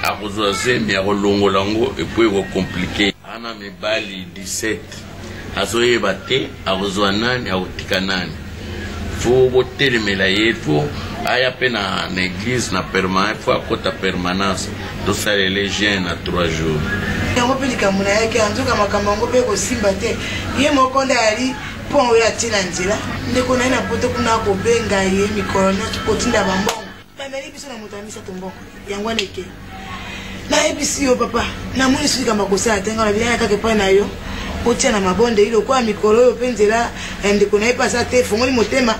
akozwa zembi ya kolongola ngo epuwe ko compliqué. Ana mibali 17. Azoyeba te akozwa nani akotika nani. Faut boter mais la yeto aya pena na église na permanence faut akota permanence to sale les jeunes à 3 jours. Yango pelika muna yake anzuka makambo ngo pe ko simba te. Ye moko ndali pon ya tina nzila. Ndeko na ina poto kuna ko benga ye mikolo na tukotinda bambongo. Bameli biso na mutamisa tomboko. Yango neke. Na ebisi yo papa. Na muni sika makosa atenga na bilaya kake pa na yo. Otia na mabonde ilo kwa mikolo yo penzela ndeko na ipasa te fongoli motema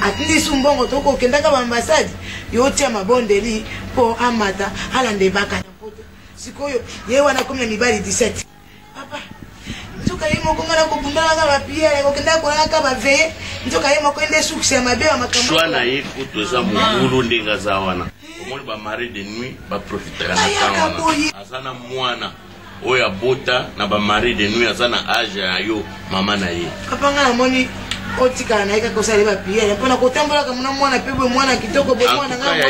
atindi sumbongo toko kendaka ba ambassade yo otia mabonde li po amata hala ndebaka na poto sikoyo ye wana komna mibali 17 papa nzoka ye moko ngala ko bundala ngala pierre ko kenda ko ngaka ba ve nzoka ye moko ende succès ya mabe wa makambo shwana ye kuto za mukulu ndenga za wana omoni ba mari de nuit ba profitera na tawana azana mwana oya bota na ba mari de nuit azana age ayo mama na ye papa ngala moni otika na ika kosala ba pierre pona kotambola kama mwana pebwe mwana kitoko bo mwana ngala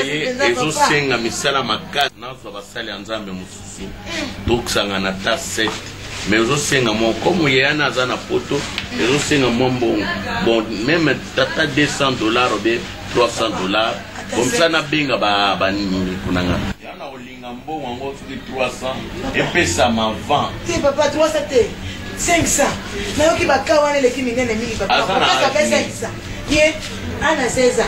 ezo senga misala makasi nazo basali nzambe mususu toksanga na ta 7 mais ezo senga mo comme yena azana poto ezo senga mombo bon même tata $200 ou bien $300 comme ça na benga ba nini kunanga yana olinga mbongo ngo tuki 300 et pesa ma 20 ti papa 300 te 500 na yoki baka wana leki minene mingi papa papa pesa 500 ye ana 16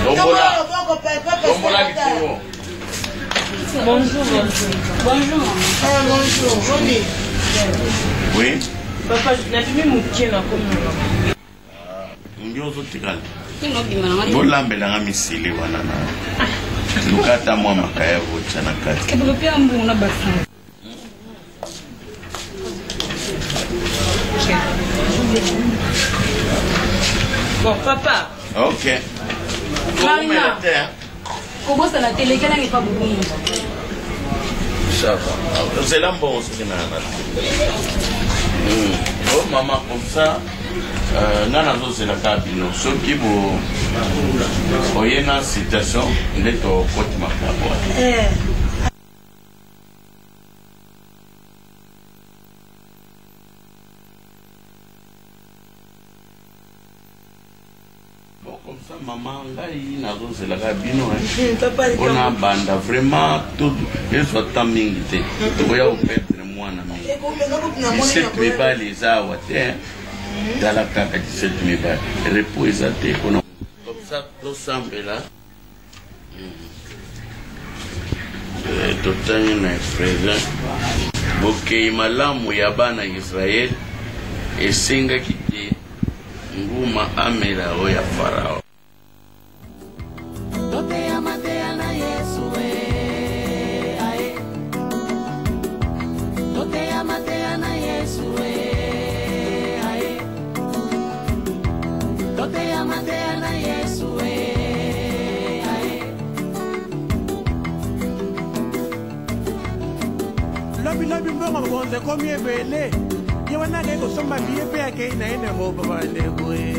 Tombola. Bonjour. Bonjour. Bonjour. Bonjour. Oui. Papa, je n'ai plus mon pied là comme nous. Njozo tikala. Bolambela nga misili wana na. Lukata mwa makaya vocha na kati. Kebolo pia mbu na basi. Bon, papa. Ok. Marina. Comment ça la télé qu'elle n'est pas beaucoup. Ça va. C'est là bon ce que n'a. Oh maman comme ça nana zo c'est la cabine. Ce qui vous voyez dans situation d'être au côté macabre. Comme ça, maman, là, il n'a pas de la cabine. On a banda vraiment tout. Il faut t'amener. Tu vois, on perd moi. mwana mingi 17 mibali eza awa te tala kaka 17 mibali repos eza te kona comme ça tosambela totangi na présent bokei malamu ya bana Israel esengaki te nguma amela oyo ya Farao. Lobi mbongo bonze komie bele yewana ke kosomba biye pe ake ina ene roba bande kwe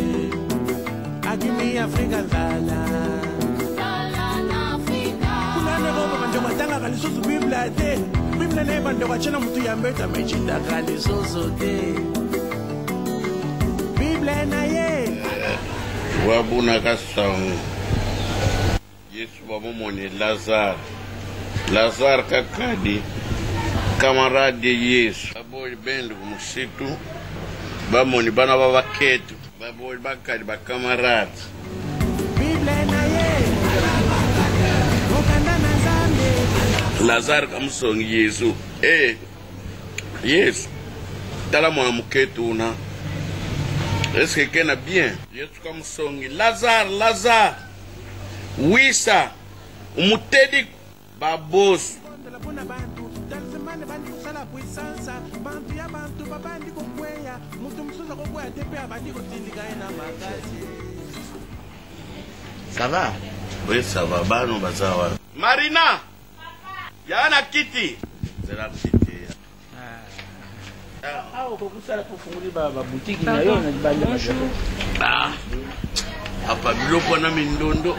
akimi Afrika zala na Afrika kuna ne roba bande matanga kalisoso bibla te bibla ne bande kwa chena mtu ya mbeta mechinda kalisoso te bibla na ye wabuna kasangu Yesu bamomone Lazare kakadi camarade Yesu baboli bende kumusitu bamoni bana babaketu baboli bakali bakamarade Lazare kamusongi Yesu Yesu tala mwana muketu una est-ce que kena bien Yesu kamusongi Lazare wisa umutedi babosu Ça va? Oui, ça va. Bano bazawa. Marina! Yana kiti. Zera kiti. Apa biloko na mindondo.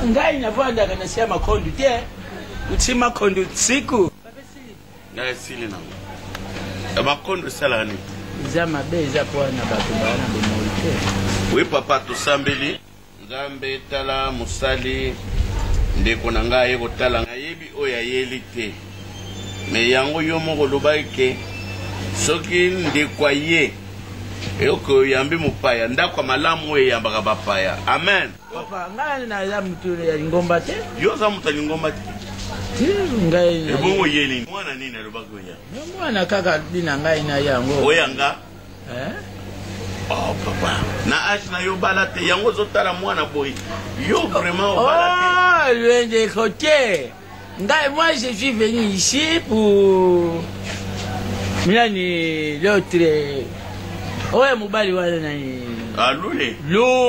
Ngai navanda kana sema kondu te. Utima kondu siku. Ngai sili na. Makondo sala ni. Zama beza kwa na batu bana bomolite. Oui papa tusambeli. Nzambe tala musali ndeko na ngai kotala ngayebi oya yelite. Me yango yomo kolobake soki ndekwa ye eyoko yambi mupaya ndakwa malamu we yambaka bapaya. Amen. Papa ngai na ya mutule ya ngomba te. Yo za mutali ngomba te. Ngai ebo yeli mwana nini alobaka ya mwana kaka dina ngai na yango oyanga oh papa na ashna yo balate yango zotala mwana boy yo vraiment balate luende côté ngai moi je suis venu ici pour Milani l'autre oye mubali wana nani lule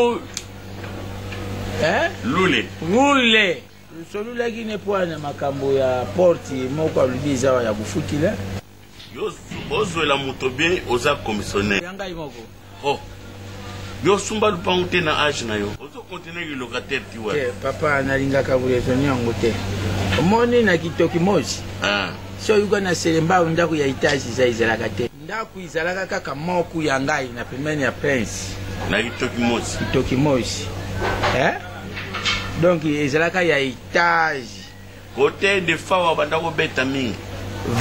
lule solula kine pwana makambo ya porti moko alubiza ya bufukila yo bozo la moto bien oza commissionnaire yanga imoko oh yo sumba lupangu te na age na yo ozo continuer le locataire tiwa papa nalinga kabulezo nyango te omoni na kitoki moji so yuko na selemba ndaku ya itaji za izalaka te ndaku izalaka kaka moku ya ngai na pembeni ya prince na kitoki moji donc ezalaka ya étage côté de fawa bandako beta mingi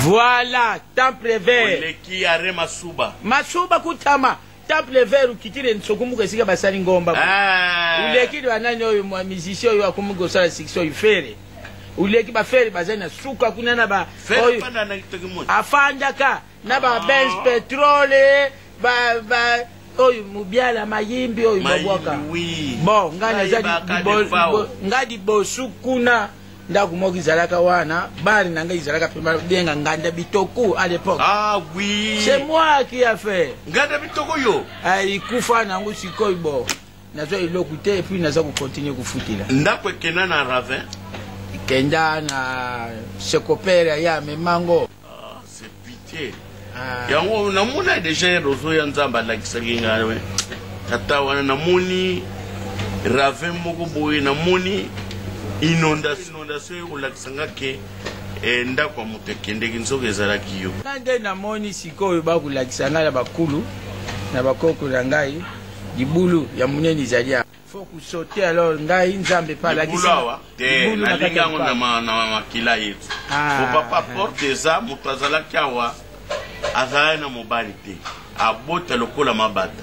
voilà temple vert le qui are masuba kutama temple vert ukitire nsokumbuka esika basali ngomba uleki banani oyo musicien oyo akumugo sala section ifere uleki ba fere bazana suka kunana ba oyo na kitoki moja afandaka na ba benz petrole ba oyo mubiala mayimbi oyo babwaka bon ngana zadi ngadi bosukuna ndakumoki zalaka wana bari nanga izalaka pema benga nganda bitoko à l'époque oui c'est moi qui a fait nganda bitoko yo ai kufa nangu sikoy bo nazo ilokute et puis nazo continuer kufutila ndakwe kena na ravin kenda na sekopera ya memango c'est pitié yango namuna déjà rozo ya nzamba la kisaginga we tata wana namuni ravin moko boye namuni inondation la kisanga ke enda kwa mutekende kinzoke ezalaki yo nande namoni sikoyo bakulakisanga ya bakulu na bakoko na ngai libulu ya munene ezali faut kusote alors ngai nzambe pa lakisi te nalinga ngo na makila yetu papa porte za moto azalaki awa azalaki na mobali te abota lokola mabata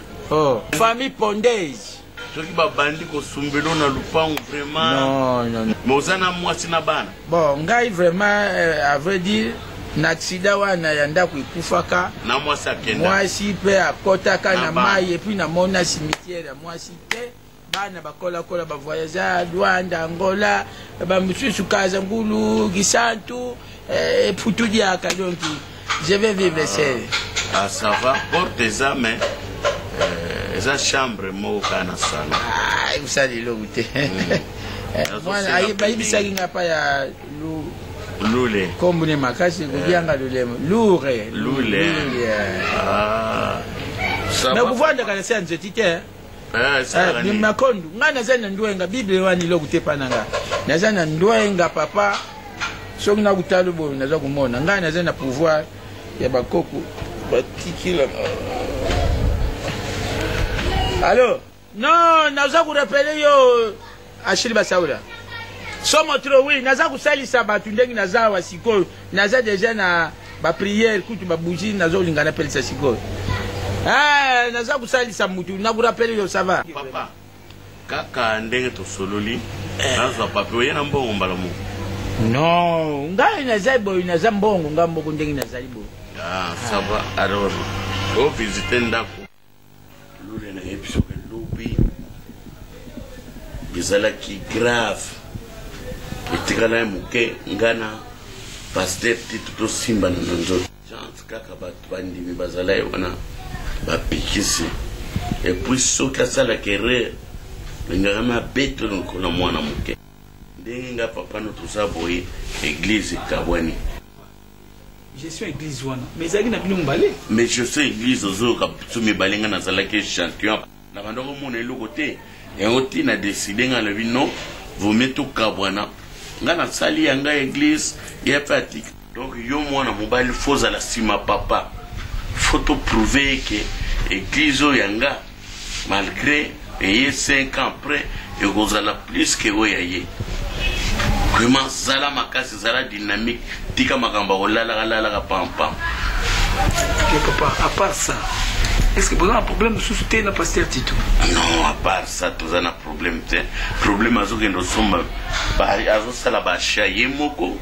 famille pondaise soki babandi kosumbelo na lupango vraiment mais oza na mwasi na bana bon ngai vraiment à vrai dire na accident wana ya ndako ekufaka na mwasi akenda mwasi mpe akotaka na mai epuis namona cimetière ya mwasi te bana bakolakola bavoyage Rwanda Angola bamosusu kaza ngulu gisantu eputudiaka donc je vais vivre seul ça va porte ça mais eza chambre moko kana sana usali loku te mwana bayibisaki nga pa ya lule kombune makasi kubyanga lulemo lure mais kuvanda kana se nzeti te ni makondu nga naza na ndwenga bible wani loku te pananga naza na ndwenga papa soki nakutala boyo naza kumona nga naza na pouvoir ya bakoko batikila Allô? Non, naza kurapele yo Achille Basaoula. Somo trop oui, naza kusalisa batu ndenge naza wa sikoyo. Naza déjà na ba prière kutu ba bougie nazo lingana pelisa sikoyo. Naza kusalisa mutu na kurapele yo ça va. Papa. Kaka ndenge to sololi. Naza papa yena mbongo mbala mu. Non, ngai naza boy naza mbongo ngambo ndenge naza libo. Ça va. Alors, au visiter ndako. Lule na episode lobi bizalaki grave etikala muke ngana pasteur tito simba na nzo chance kaka batu bandimi bazalai wana bapikisi et puis soka sala kere ngama beto nkona mwana muke ndenga papa no tusaboyi église kabwani. Je suis église wana mais zaki na bino mbale mais je suis église ozo kaptu mi balinga na zalaki champion na bandoko mona eloko te et oti na décider nga le bino vous mettez kabwana nga na sali yanga église ya pratique donc yo mwana mobile faut la sima papa faut prouver que église yanga malgré et 5 ans après et gozala plus que oyaye vraiment zala makasi zala dynamique tika makamba olala pam pam. Ok papa, à part ça, est-ce que vous avez un problème sous na pasteur Tito? Non, à part ça, tu as un problème. Problème azo que nous sommes azo sala basha yemoko.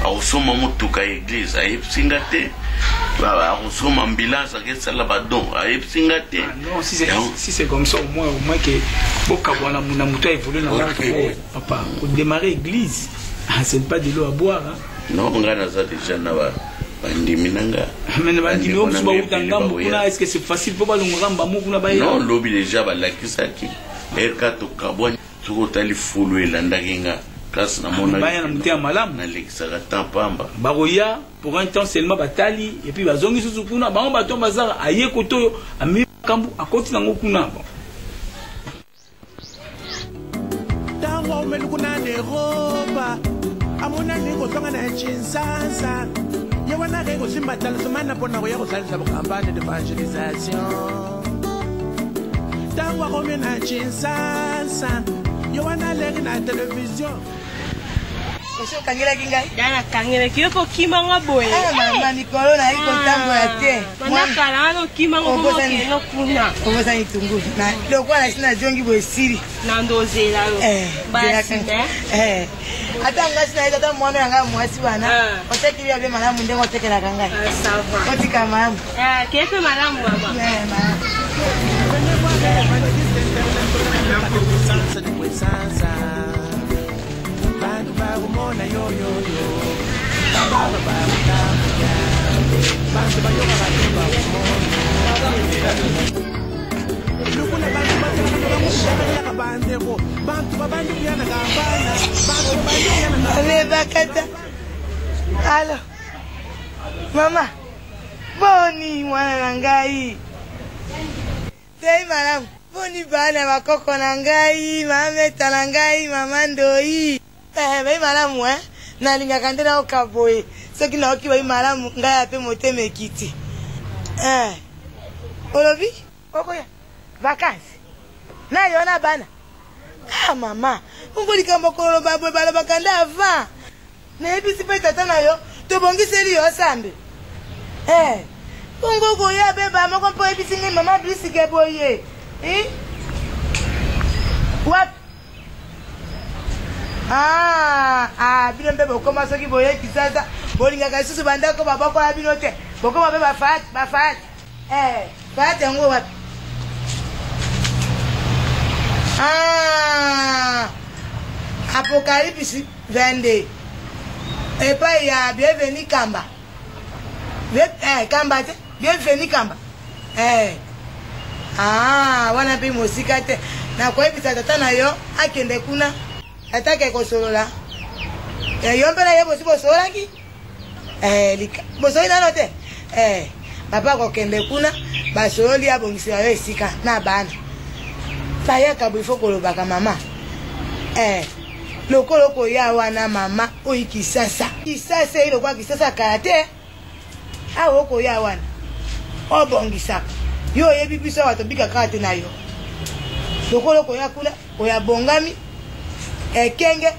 Ausoma mutuka église ayepsingate. Ausoma ambulance que sala badon ayepsingate. Non, si c'est comme ça au moins que bokabwana muna muta évoluer na papa, pour démarrer église, c'est pas de l'eau à boire hein. Non, on a déjà na bandiminanga. Mais bandimi obusuba utangambo kuna est-ce que c'est facile pour balongamba mukuna ba non lobi déjà balakisaki erka to kabwani tuko tali fulu elandakinga kasi na mona baya na mutia malamu na lekisaka tampamba baroya pour un temps seulement batali et puis bazongi susu kuna bango batomba zara aye koto ami kambu akoti nango kuna bon tango melukuna ne roba amona ne ko tonga na chinsansa yewana ke ko simbatala semana pona go ya go salisa campagne d'évangélisation tango go mena chinsansa yewana le na télévision Oso kangela kinga dana kangela kiyo ko kimanga boye mama mikolo na iko tango ya te mwana kala no kimanga ko no kuna ko za itungu na lokwa na sina jongi boye siri na ndozela yo basi ata ngasi na ita mwana yanga mwasi bana oteki bia be malamu ndengo tekela kanga sawa otika mama kefe malamu baba Mona yo yo yo Allo mama boni mwana na ngai tei malamu boni bana bakoko na ngai mameta na ngai mama ndoi bai malamu nalingaka nde na okaboye soki naoki bai malamu ngai ape motema ekiti olobi okoya vacances na yo na bana ah mama ngoli kamba kololo babwe bala bakanda avant na ebisi pe tata na yo to bongiseli yo sambe Kongo ya beba moko mpo ebisi ngi mama bisi ke boye what bino mpe bokoma soki boye kisasa bolingaka lisusu bandako babokola bino te bokoma mpe bafati fati yango wapi Apocalypse 22 epai ya bienvenu Kamba Kamba te bienvenu Kamba wana mpe mosika te nakoyebisa tata na yo akende kuna atake kosolola yo mpe na ye bosi bosololaki bosoli nano te papa kokende kuna basololi abongisela yo esika na bana bayaka bo ifo kolobaka mama lokolo koya wana mama oyi kisasa ilokwa kisasa kala te awo koya wana obongisaka yo oyebi biso awa tobikaka te na yo lokolo koya kuna oya bongami ekenge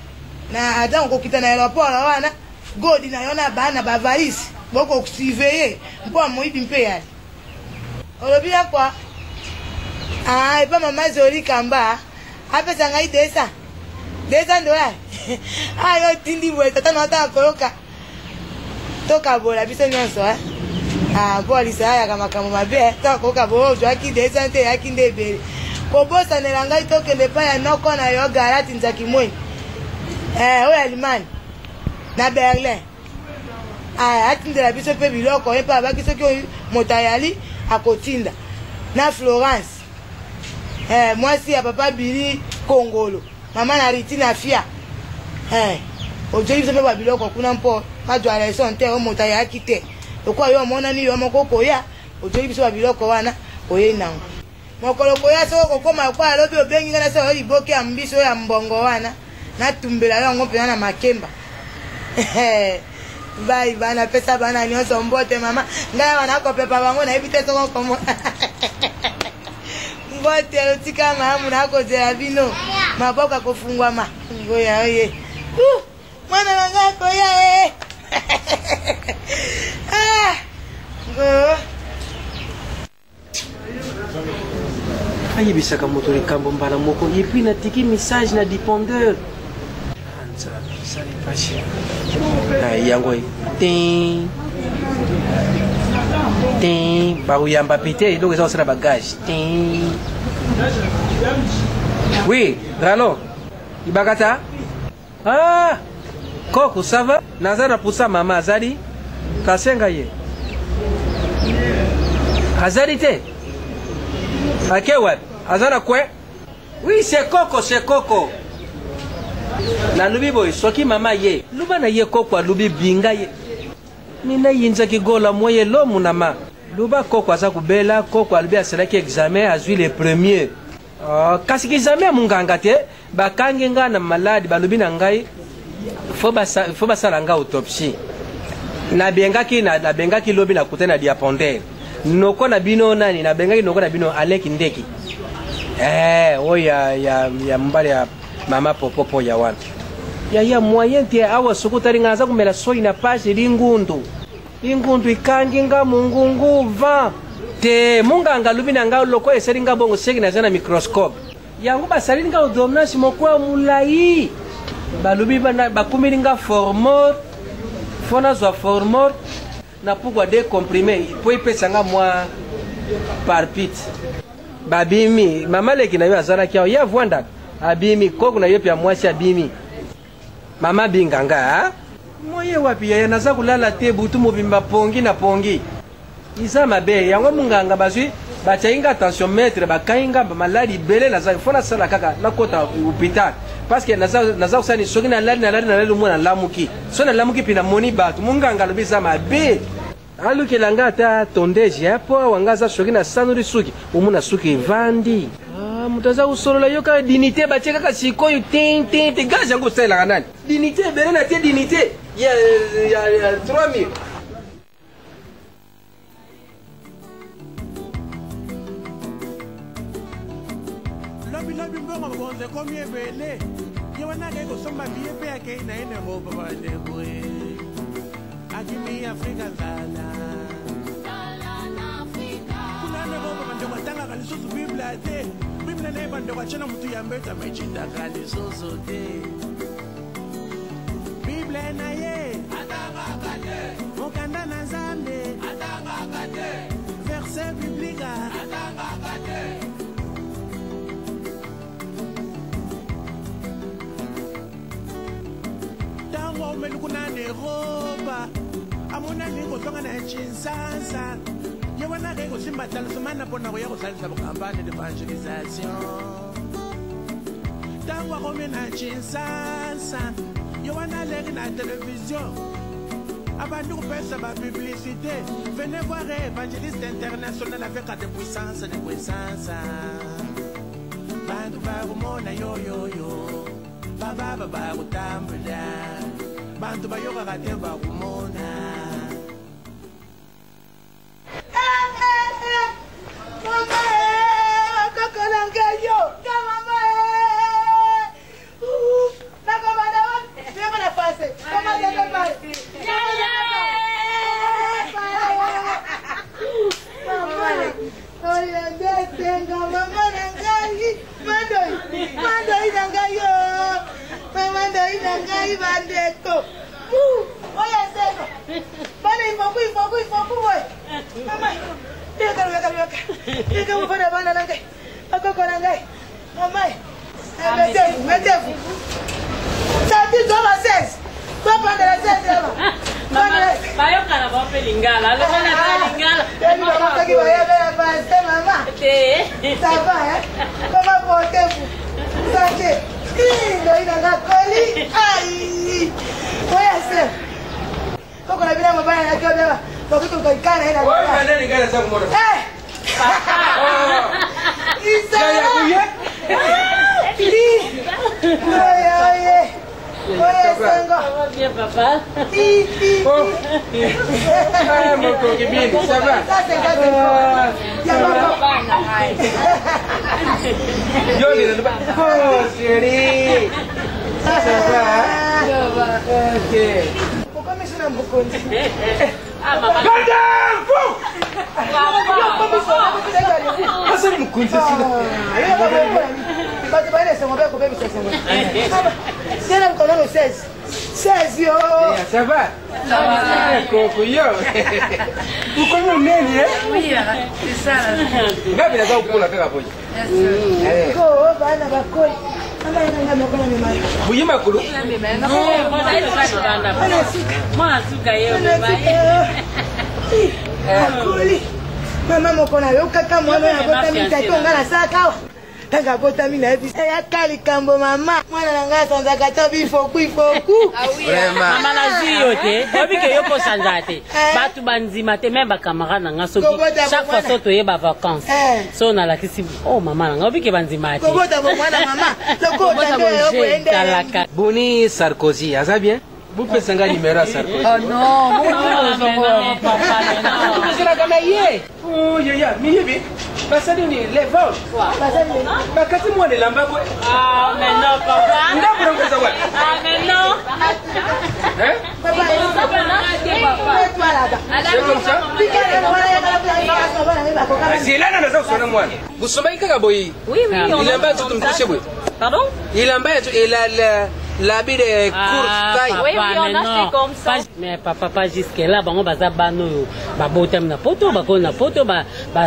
na ata okokita na aéroport wana godi na yo na bana bavalisi bokosurveille mpo amoyibi mpe yali olobi ya kwa epa mama Zoli Kamba apesa ngai $200 yo tindi boye tata na ata akoloka tokabola biso nyonso mpo alisa ayaka makambo mabe tokakoka bo ozwaki $200 te yaki nde ebele kobosanela ngai tokende pa ya noko na yo Galati Nzaki Moi oyo Alimani na Berlin atindela biso mpe biloko ye mpe abaki soki moto ayali akotinda na Florence mwasi ya papa Bili Kongolo mama na Riti na Fia ojoyi biso mpe babiloko kuna mpo majwa leson te o moto ayaki te lokwa yo omonani yo moko koya ojoyi biso babiloko wana oyei nango mokolo koya soko kokoma kwa alobi obengi ngana sa oli boke ya mbiso ya mbongo wana natumbela yango mpena na makemba bai bana pesa bana nyonso mbote mama ngai wana kopepa bango na ebite soko komo mbote otika mamu na kozela bino maboka kofungwama ngoya oye mwana nanga koya go ayebisaka moto likambo mbala moko epuis natiki message na dipondeur yango bakuyamba pete eloko eza kosala bagage oui ralo ibakata koko sava naza na pusa mama azali kasenga ye azali te ake wapi aza na kwe oui c'est koko nalubi boye soki mama ye luba na ye koko alubi binga ye mina yinzaki gola moye lomu na ma luba koko aza kubela koko alubi asalaki examen azwi le premier kasi examen ya munganga te bakangi nga na maladi balubi na ngai fo basala nga autopsie nabengaki lobi nakute na diapondere noko na bino nani nabengaki noko na bino aleki ndeki oyo ya mbali ya mama popopo ya wana ya moyen te awa sokotari nga aza kumela soi na page lingundu ikangi nga mungungu va te munganga lubi na nga loko esali nga bongo seki naza na microscope yango basalili nga odominance moko ya mulai balubi bakumili nga formol fo nazwa formol na pokwa de comprime po ipesa nga mwa parpite babimi mama leki na yo azalaki awo ye avwandaka abimi koko na yo pya mwasi abimi mama binganga moye wapi yaya naza kulala te butu mobimba pongi na pongi iza mabe yango munganga bazwi batyainga attention maître bakainga maladi bele naza fo nasala kaka nakota hôpital parce que naza kusani soki nalali mwana lamuki so nalamuki pina moni bato munganga alobi eza mabe alukelanga ata tondege apo wanga aza soki na sanuri suki omuna suki evandi moto aza kosolola yo kaka dignité batie kaka sikoyo te gage yango osalelaka nani dignité ebele na tie dignité ya 3000 lobi mbongo bonze komye bele yewana ke kusomba biye pe yake ina ene hoba bande boy akimi Afrika zala kuna ne hoba bande kwatanga kalisusu biblia te biblia ne bande kwachana mtu yambeta mechinda kalisusu te biblia na ye atanga kate mokanda na Nzambe atanga kate verset biblique atanga kate melu kuna ne roba amona lingo songa na chinsansa yewana ke kusimba talismana pona go ya go salisa campagne d'évangélisation tangwa go mena chinsansa yewana le na télévision abantu ko pesa ba publicité venez voir évangéliste international avec de puissance bantu ba go mona yo baba go tambula bantu bayoka kate bakumona mama kakolangayo mama nakomana ndio na pase kama ndio pase oya ndetenga mama nangai mandoi nangayo mama ndoi nangai bandeko oya sema bana ifoku boy mama Eka mfana bana nangai akoko nangai mama metefu sati dola 16 kwa pande la 16 mama bayo kana ba pelingala lo kana pelingala mama taki ba ya ba mama ça va kama potefu sante ndo ina ngakoli ai oya sema koko na bila mabaya na kio beba bakito kaikana ina wewe nani ngana zangu mbona isa ya kuye oye oye sengo bien papa ah moko kibini ça va ya papa Joli na ba oh chérie ça va ok pourquoi me sona mbokondi ah mama Gadampo asa mkunzi sina bati bana se ngobe ko bebi se ngo tena mkono 16 yo ça va koko yo uko nini oui c'est ça ngapi na zao kula kaka poja ko bana bakoi amba ina ngoma mama buyima kulu mwana suka yeo akuli mama mokona yo kaka mwana na bota mitatonga na saka tanga bota mina ebi ya kali kambo mama mwana nanga sanza kata bifoku mama na ziyo te obike yo ko sanza te batu banzima te même ba camarade nanga soki chaque fois so to yeba vacances so na la kisi oh mama nanga obike banzima te kobota bo mwana mama lokota yo koende Boni Sarkozy aza bien vous pouvez nga numéro Sarkozy oh non mon papa non c'est la gamaye oh ya miyebi basali ni level basali bakati mwana lamba ko ah mais non papa ndabura ngoza wa ah mais non papa c'est comme ça c'est là na nazo sona mwana busoma ikaka boyi oui il lamba tout mtushe boyi pardon il lamba l'habit de courte taille. Oui, on a fait comme ça. Mais papa, pas jusque-là, on va s'abandonner. Babotem na poto, bakon na poto,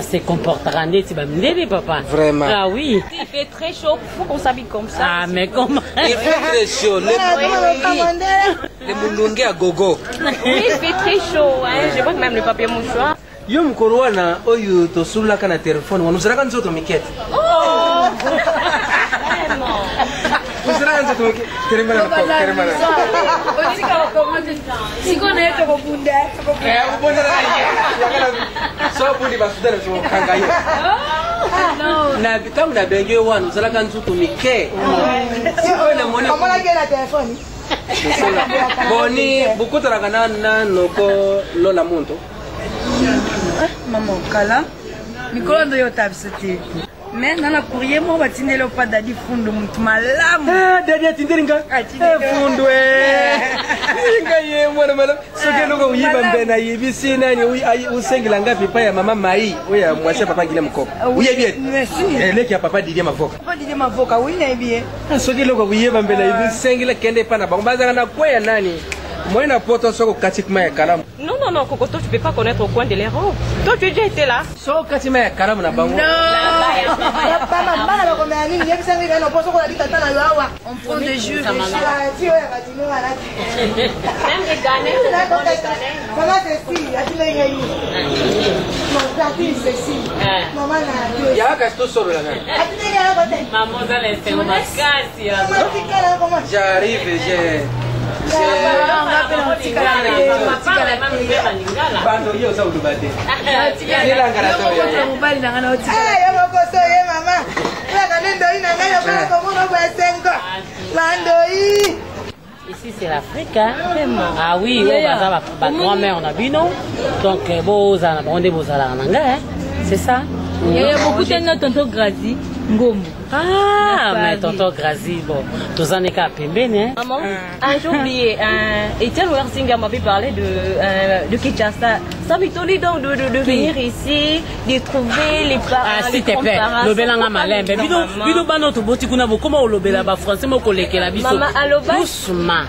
se comportera neti, m'aider, papa. Vraiment. Ah oui. Il fait très chaud, faut qu'on s'habille comme ça. Ah, mais comment? Il fait très chaud. Le moulungue à gogo. Oui, il fait très chaud, hein. Je vois même le papier mouchoir. Yo mukoro wana oyo tosula kana telefone wanuzaraka nzoto mikete. Oh! Uzaraka nzoto mikete. Teremana. Siko na yeto kubunda. Ubonda na so bundi basudana so kangayo. Na bitamu na benge wana uzaraka nzoto mikete. Siko na mone. Kamala gela telefone. Boni bukutara kana na noko lola muntu. Maman kala mikolo ndo yo tabisa te Mais dans la courrier, moi, je vais te pas d'adi fundo mutu malamu. Ah, dadi atindiringa. Fundo Inga ye mwana malamu. Soke loko uyiba mbena yibisi nani usengila ngapi pa ya mama Mai. Oya mwasha papa ngile mkopo. Uye bien. Merci. Leki ya papa Didier Mavoka. Papa Didier Mavoka, oui, na bien. Soke loko uyiba mbena yibisi sengila kende pa na bango. Baza na kwa ya nani? Moi, na poto soko katikma ya kalamu. Non, non, non, Cocoto, tu peux pas connaître au coin de l'Hérault. Toi, tu as déjà été là. Soko katikma ya kalamu na bango. On prend des jeux. Maman j'arrive, Ici c'est l'Afrique, hein? Ah oui, ma grand-mère on a bu non. Donc c'est ça. Il y a beaucoup de tonton Grazi, Ngombo. Ah, mais tonton Grazi, bon, tous en est qu'à Pembene. Maman, j'ai oublié, Etienne Wersinga m'avait parlé de Kinshasa. Ça m'étonne donc de venir ici, de trouver les parents. Ah, s'il te plaît, l'obélanga malin. Bidou bano to boti kuna bo comment l'obéla ba français mo koleke la biso. Maman, aloba. Doucement.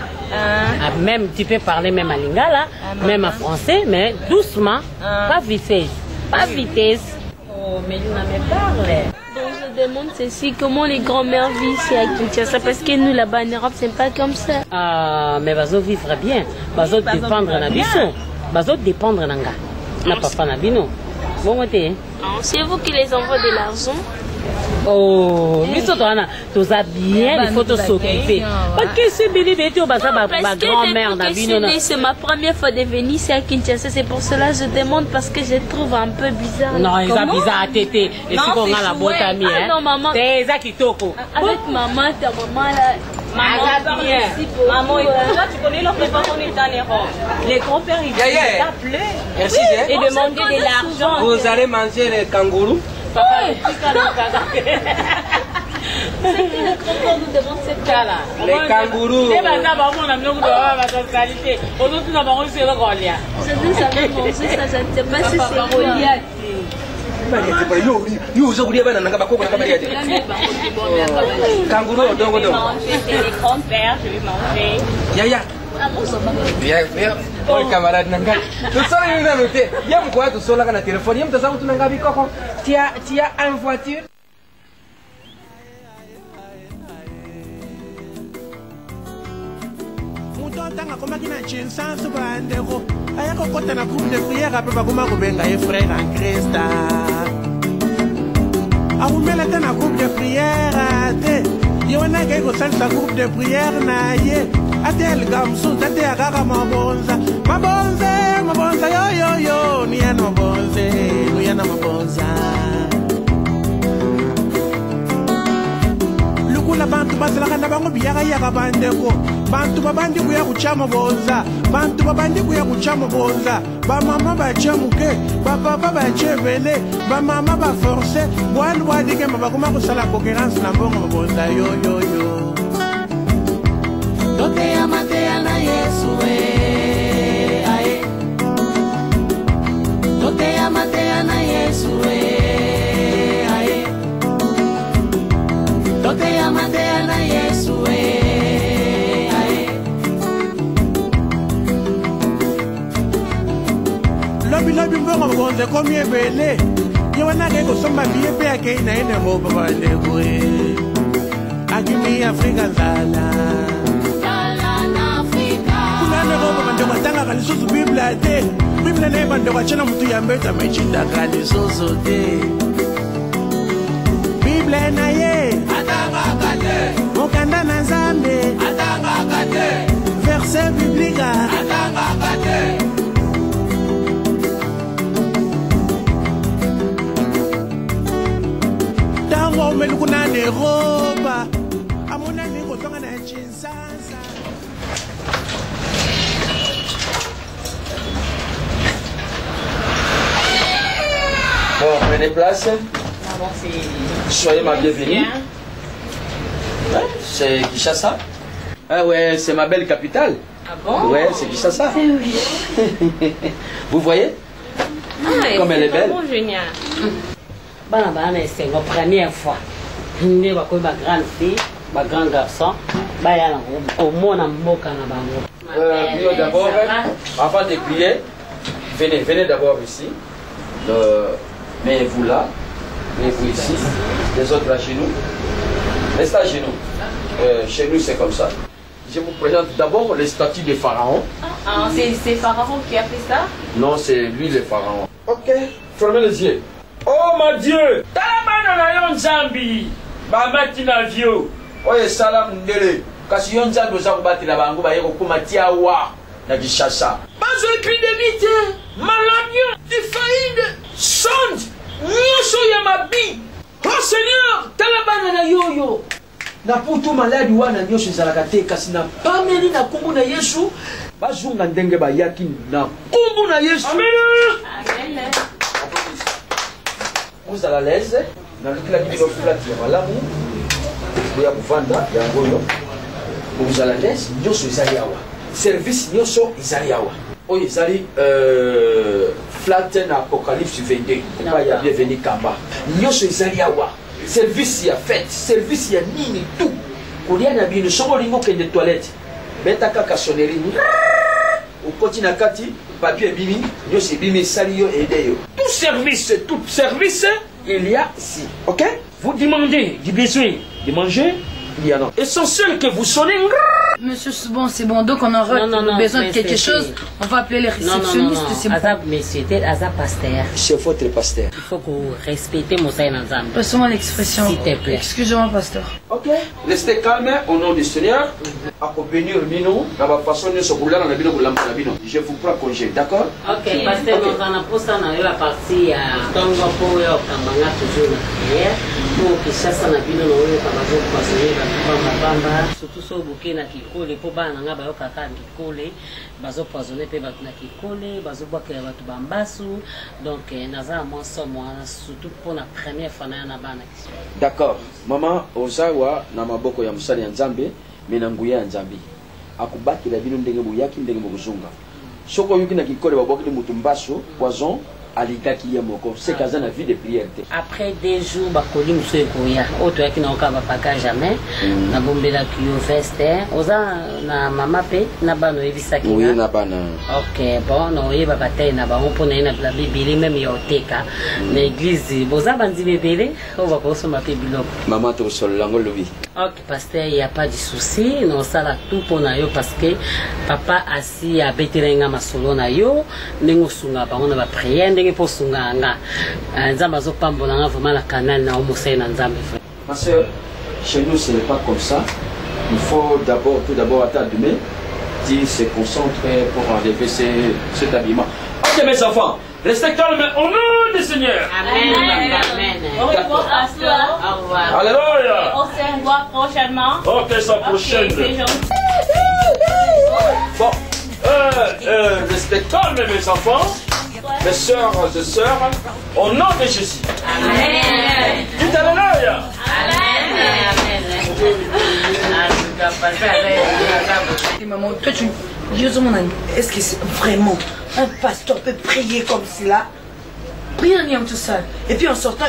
Même tu peux parler même à lingala, même en français, mais doucement, pas vitesse, pas vitesse. Oh, mais il n'a même parlé. Donc je demande ceci, comment les grands-mères vivent ici à Kinshasa? Parce que nous là-bas en Europe, c'est pas comme ça. Ah, mais bazo vivre bien. Bazo dépendre na biso. Bazo dépendre nanga. Na papa na bino. Bon côté. C'est vous qui les envoie de l'argent? Oh, mais ça tous bien, il faut te s'occuper. Parce que c'est Billy Béto, ma grand-mère na bino. C'est ma première fois de venir ici à Kinshasa, c'est pour cela que je demande parce que je trouve un peu bizarre. Non, il est bizarre à tété. Et si on a la bonne amie, hein. Non, maman. C'est ça qui toko. Avec maman, ta maman là. Maman, maman, toi tu connais leur préparation dans les rangs. Les grands-pères, ils t'appelaient et demandaient de l'argent. Vous allez manger les kangourous? C'est que le grand-père nous demande cette cas-là. Les kangourous. Je ne savais pas si c'est Goliath. Kangourou, donc. Les grands-pères, je vais manger. Yaya. Viens. Oh, camarade Nanga. Tu sors une noté. Yam quoi, tu sors là dans le téléphone. Yam, tu sais où tu n'as pas vu. Tu as une voiture. Tanga koma kina chinsansu bandeko ayako kota na groupe de prière ape bakoma kobenga ye frère en Christ akumela tana groupe de prière te ye wana ke kosalisa groupe de prière na ye ate elga msuzu ate akaka mabonza yo niyana mabonza lukula bantu basalaka na bango biyaka bandeko bantu babandi kuya kuchama bonza bantu babandi kuya kuchama bonza ba mama ba chemuke ba papa ba chevele ba mama ba forcer bwandu wadike mabakuma kusala concurrence na mbongo bonza yo Tote amatea na Yesu ae Tote amatea na Yesu ae Tote amatea na Yesu lobi mbongo bonza komi ebele ye wana ke kosomba biye pe ake na ene ho baba ndekwe akimi Afrika nzala matanga lisusu biblia te biblia na yeba ndeko achana mutu ya mbeta mechindaka lisusu te biblia na ye atangaka te mokanda na nzambe atangaka te verset biblika atangaka te tango omeluku na neroba amona nikotonga na chinsansa. Bon, prenez place. bon, c'est... Soyez ma bienvenue. Ouais, c'est Kinshasa. Ah ouais, c'est ma belle capitale. Ah bon? Ouais, c'est Kinshasa. Oui. Vous voyez? Comme elle est belle. Bon, génial. C'est ma première fois. Je suis ma grande fille, ma grand garçon. Au monde en boca na d'abord, avant de prier, venez d'abord ici. Mais vous là, mais vous ici, les autres là chez nous. Restez à genoux. Chez nous c'est comme ça. Je vous présente d'abord les statues de Pharaon. Ah, c'est Pharaon qui a fait ça? Non, c'est lui le Pharaon. Ok, fermez les yeux. Oh mon Dieu! Talabana na yon Zambi! Bamati na vio! Oye salam ndele. Kasi yon Zambi oza kubatela bango baye kokumatia wa na Kinshasa. Bazo épidémie, maladie, typhoïde, sonde, nyonso ya mabi. Oh Seigneur, talabana na yoyo. Na putu maladi wana nyonso ezalaka te kasi na pameli na kombo na Yesu bazunga ndenge bayaki na kombo na Yesu. Amen. Vous à l'aise, dans le club de l'offre ya malamu, ya kuvanda ya ngoyo. Vous à l'aise, nyonso ezali awa. Service nyonso ezali awa. Oyo ezali flat na Apocalypse 22. Pas ya bienvenue Kamba. Nyonso ezali awa. Service ya fête, service ya nini tout. Kolia na bino soko lingo kende toilette. Beta kaka sonnerie. Au continent kati, papier bimi, nyonso bimi sali yo ede yo. Tout service, il y a ici. Ok? Vous demandez du besoin de manger, il y en a. Essentiel que vous sonnez. Monsieur, bon, c'est bon. Donc, on aura besoin de quelque chose. On va appeler les réceptionnistes. C'est bon. Azab, monsieur, t'es Azab pasteur. C'est votre pasteur. Il faut que vous respectez mon saint ensemble. Passez-moi l'expression. S'il te plaît. Excusez-moi, pasteur. Ok. Restez calme au nom du Seigneur. Accompagnez Bino. Dans la façon de se rouler dans la Bino. Je vous prends congé. D'accord? Ok. Pasteur, nous en avons posé la partie à Tongo pour Kamanga toujours la prière. Pour que chasse na Bino, nous avons poissonné la bamba. Surtout sur le bouquet na kikole. Pour bana nga bayo kaka kikole. Bazo poissonné pe batu na kikole. Bazo boire que batu bambasu. Donc, naza moi surtout pour la première fois na bana. D'accord. Maman, ozawa na maboko ya musali ya Nzambe. Mena nguya ya Nzambe akubaki la bino ndenge buyaki ndenge bokuzunga soko yuki na kikole baboki mutu mbaso poison alikaki ya moko c'est kaza na vie de prière. Après 2 jours bakoli muso ekoya oto yaki na okaba paka jamais na bombela kiyo veste oza na mama pe na bano ebisaki oui na bana. OK bon no yeba batay na ba mpona ina la bibili même yoteka na église boza bandi bebele o ba ko soma pe biloko maman to sol lango lobi. Ok, pasteur, il n'y a pas de souci. Non, ça là tout pour nous parce que papa assis à Betelenga masolo na yo, nengo sunga ba on va prier ndenge pour sunga nga. Nzamba zo pambola nga vraiment la canal na omosai na nzambe. Ma sœur, chez nous ce n'est pas comme ça. Il faut tout d'abord attendre demain, dire se concentrer pour enlever cet habillement. Ok mes enfants, restez calmes au nom du Seigneur. Amen. Amen. Au revoir, pasteur. Au revoir. Alléluia. On se revoit prochainement. Ok, ça prochaine. Bon, restez calmes mes enfants, mes soeurs et sœurs, au nom de Jésus. Amen. Dites Alléluia. Et maman, toi tu dis mon ami, est-ce que c'est vraiment un pasteur peut prier comme cela? Prier en tout ça. Et puis en sortant,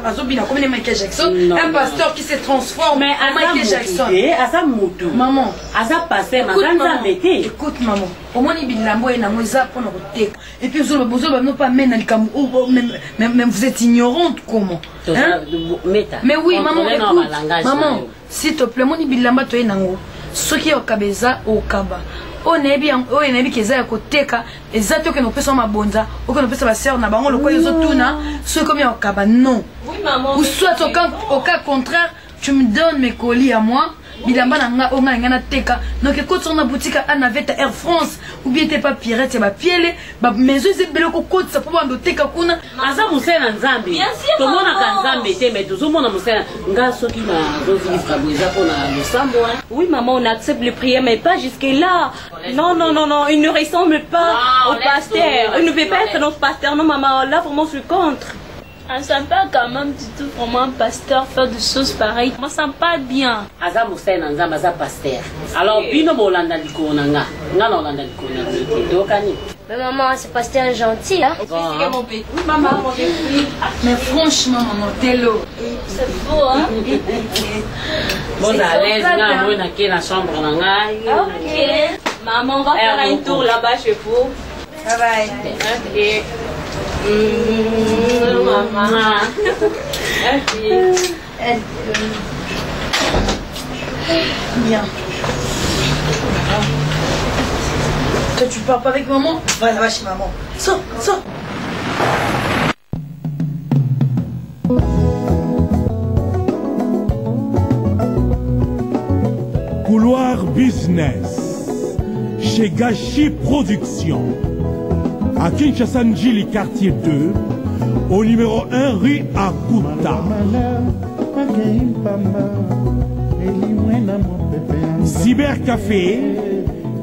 Azobina, comme les Michael Jackson, un pasteur qui se transforme en Michael Jackson. Maman, écoute maman, au moins il y a et puis vous pas même vous êtes ignorante comment. Mais oui maman, écoute, maman, s'il te plaît, mon ibilamba to enango, ce qui est au Kabeza au Kaba. On est bien, on est bien qu'ils aient à côté car exactement que nous faisons ma bonza ou que nous faisons ma sœur na bango le quoi ils ont tout na ce comme au Kaba non. Oui maman. Ou soit au cas contraire tu me donnes mes colis à moi. Bilamba na nga onga ngana teka donc écoute sur na boutique à navette Air France ou bien t'es pas pirate ya ba piele ba maison c'est belo ko côte ça pour ndo teka kuna aza musena nzambe to mona ka nzambe te mais to mona musena nga soki na dozi frabuiza pour na lusambo. Oui maman, on accepte les prières mais pas jusque là. Non, il ne ressemble pas au pasteur. Il ne peut pas être notre pasteur. Non maman, là vraiment je suis contre. On sent pas quand même du tout vraiment un pasteur faire des choses pareilles. On sent pas bien. Aza Moussaïna Nzamba, aza pasteur. Alors, bino bolanda likonanga. Ngana olanda likonanga. Tokani. Mais maman, c'est pasteur gentil, hein? Bon, Mon bébé. Oui, maman, mon bébé. Mais franchement, maman, t'es l'eau. C'est beau, hein? bon, à l'aise, nga moi na chambre nanga. Ok. Maman, on va faire un tour là-bas chez vous. Bye bye. Ok. Maman. Bien. Toi, tu pars pas avec maman? Va là-bas chez maman. Sors, sors. Couloir Business chez Gachi Productions à Kinshasa Njili quartier 2 au numéro 1 rue Akuta. Cybercafé,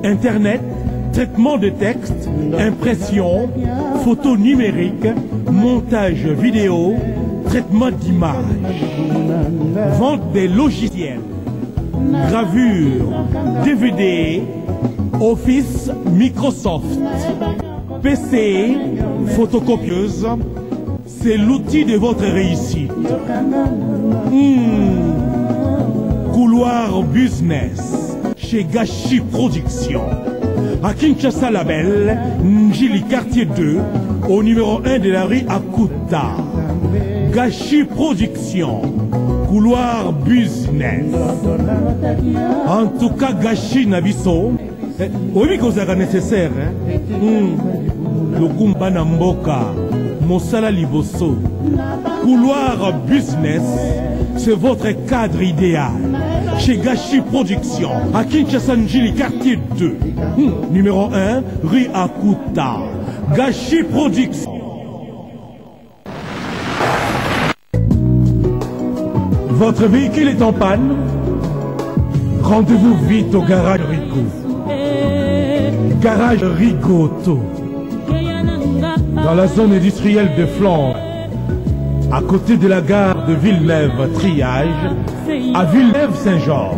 internet, traitement de texte, impression, photo numérique, montage vidéo, traitement d'images, vente des logiciels, gravure, DVD, Office, Microsoft, PC, photocopieuse, c'est l'outil de votre réussite. Couloir Business chez Gachi Productions à Kinshasa Label, Njili quartier 2 au numéro 1 de la rue Akuta. Gachi Productions, Couloir Business. En tout cas, Gachi Nabiso, oui, que c'est nécessaire. Le Kumba Namboka, Mosala Liboso. Couloir Business, c'est votre cadre idéal. Chez Gachi Productions, à Kinshasa Njili quartier 2, numéro 1, rue Akuta. Gachi Productions. Votre véhicule est en panne? Rendez-vous vite au garage Rigo. Garage Rigo Auto. Dans la zone industrielle de Flandre, à côté de la gare de Villeneuve-Triage, à Villeneuve-Saint-Georges.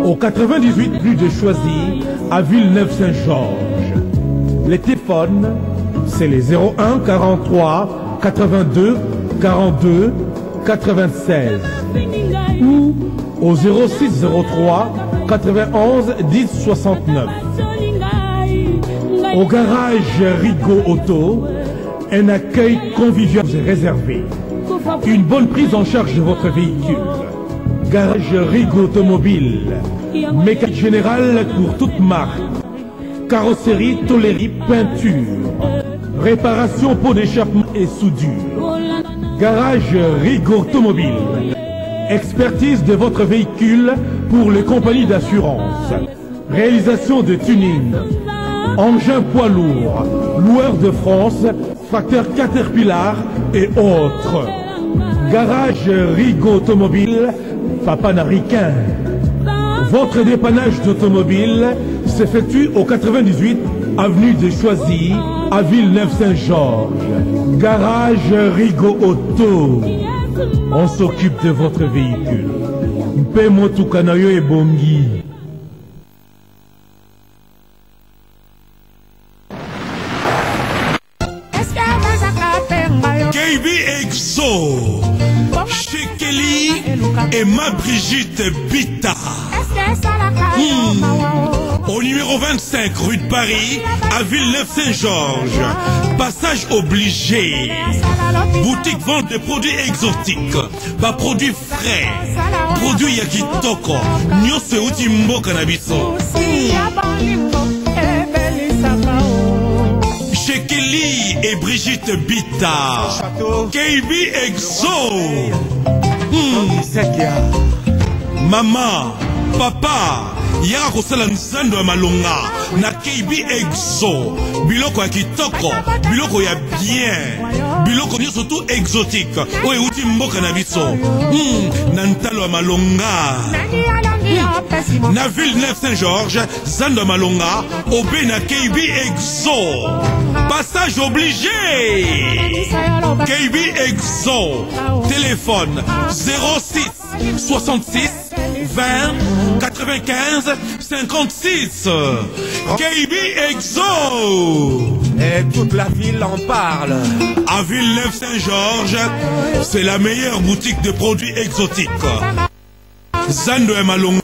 Au 98 rue de Choisy, à Villeneuve-Saint-Georges. Les téléphones, c'est les 01 43 82 42 96 ou au 06 03 91 10 69. Au garage Rigo Auto, un accueil convivial est réservé. Une bonne prise en charge de votre véhicule. Garage Rigo Automobile. Mécanique générale pour toute marque. Carrosserie, tôlerie, peinture. Réparation, pot d'échappement et soudure. Garage Rigo Automobile. Expertise de votre véhicule pour les compagnies d'assurance. Réalisation de tuning. Engin poids lourd. Loueur de France. Facteur Caterpillar et autres. Garage Rigo Automobile, Papa Nariquin. Votre dépannage d'automobile s'effectue au 98 avenue de Choisy à Villeneuve-Saint-Georges. Garage Rigo Auto. On s'occupe de votre véhicule. Mpe Motukanayo et Bongi. KB Exo, chez Kelly et ma Brigitte Bita. Au numéro 25 rue de Paris, à Villeneuve-Saint-Georges. Passage obligé. Boutique vente de produits exotiques. Bas produits frais. Produits Yakitoko. Nyose uti mboka na biso. Chez Kelly et Brigitte Bita. KB Exo. Maman, papa, yaka kosala nzando ya malonga na KB Exo. Biloko ya kitoko, biloko ya bien, biloko nyonso tout exotique oyo euti mboka na biso. Na ntalo ya malonga. Na Villeneuve Saint-Georges, zando ya malonga, obe na KB Exo. Passage obligé. KB Exo. Téléphone 06 66 20 95 56. KB Exo. Et toute la ville en parle. À Villeneuve-Saint-Georges, c'est la meilleure boutique de produits exotiques. Zando et Malongo.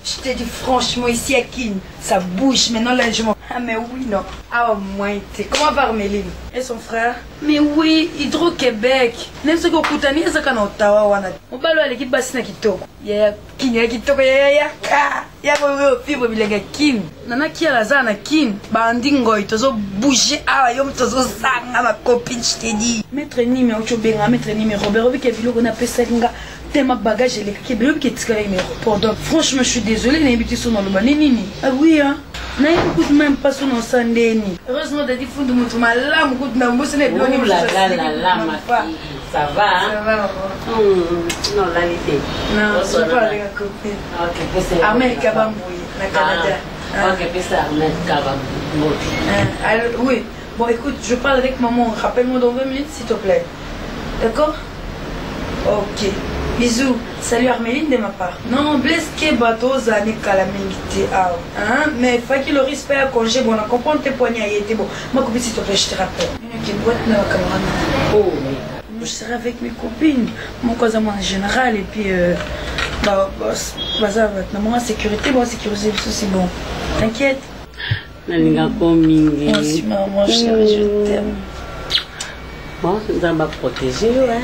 Je te dis franchement, ici à Kin, ça bouge. Maintenant, là, je m'en... Ah, mais oui, non. Ah, au moins, comment va Armeline? Et son frère? Mais oui, Hydro-Québec. Même ce qu'on coutani, c'est qu'on a Ottawa, wana. On parle à l'équipe basse, na kitoko. Ya Kin, ya kitoko, ya ka. Ya bobo, fibre, bilenga Kin. Nana qui a la zana Kin. Bandingo, tozo bouger. Ah, yom tozo sanga, ma copine, je te dis. Maître Nimi, Ochobenga, Maître Nimi, Robert, Robi, Kevilo, on appelle ça, tellement de bagages, les kebelou qui est aéroport. Donc franchement, je suis désolée, n'habite sur le banini. Ah oui, hein. N'écoute même pas sur nos sandéni. Heureusement, t'as dit fou de mon là, mon coup de ma mousse n'est plus au niveau de la ma fille. Ça va, hein? Ça va, maman. Non, la vérité. Non, je parle avec ma copine. Ok, c'est ça. Ahmed Kabamboui, na Canada. Ok, c'est ça, Ahmed Kabamboui. Oui. Bon, écoute, je parle avec maman. Rappelle-moi dans 20 minutes, s'il te plaît. D'accord? Ok. Bisous. Salut Armeline de ma part. Non, blesse que bateau zane calamité. Hein? Mais faut qu'il le respect à congé. Bon, on comprend tes poignets. Il était bon. Ma copine, s'il te plaît, je te rappelle. Une boîte dans la camarade. Oh, je serai avec mes copines. Mon cousin, moi, en général. Et puis, ça va. Moi, sécurité, moi, sécuriser, c'est bon. T'inquiète. Moi aussi, maman, chérie, je t'aime. Bon, ça va protéger, ouais.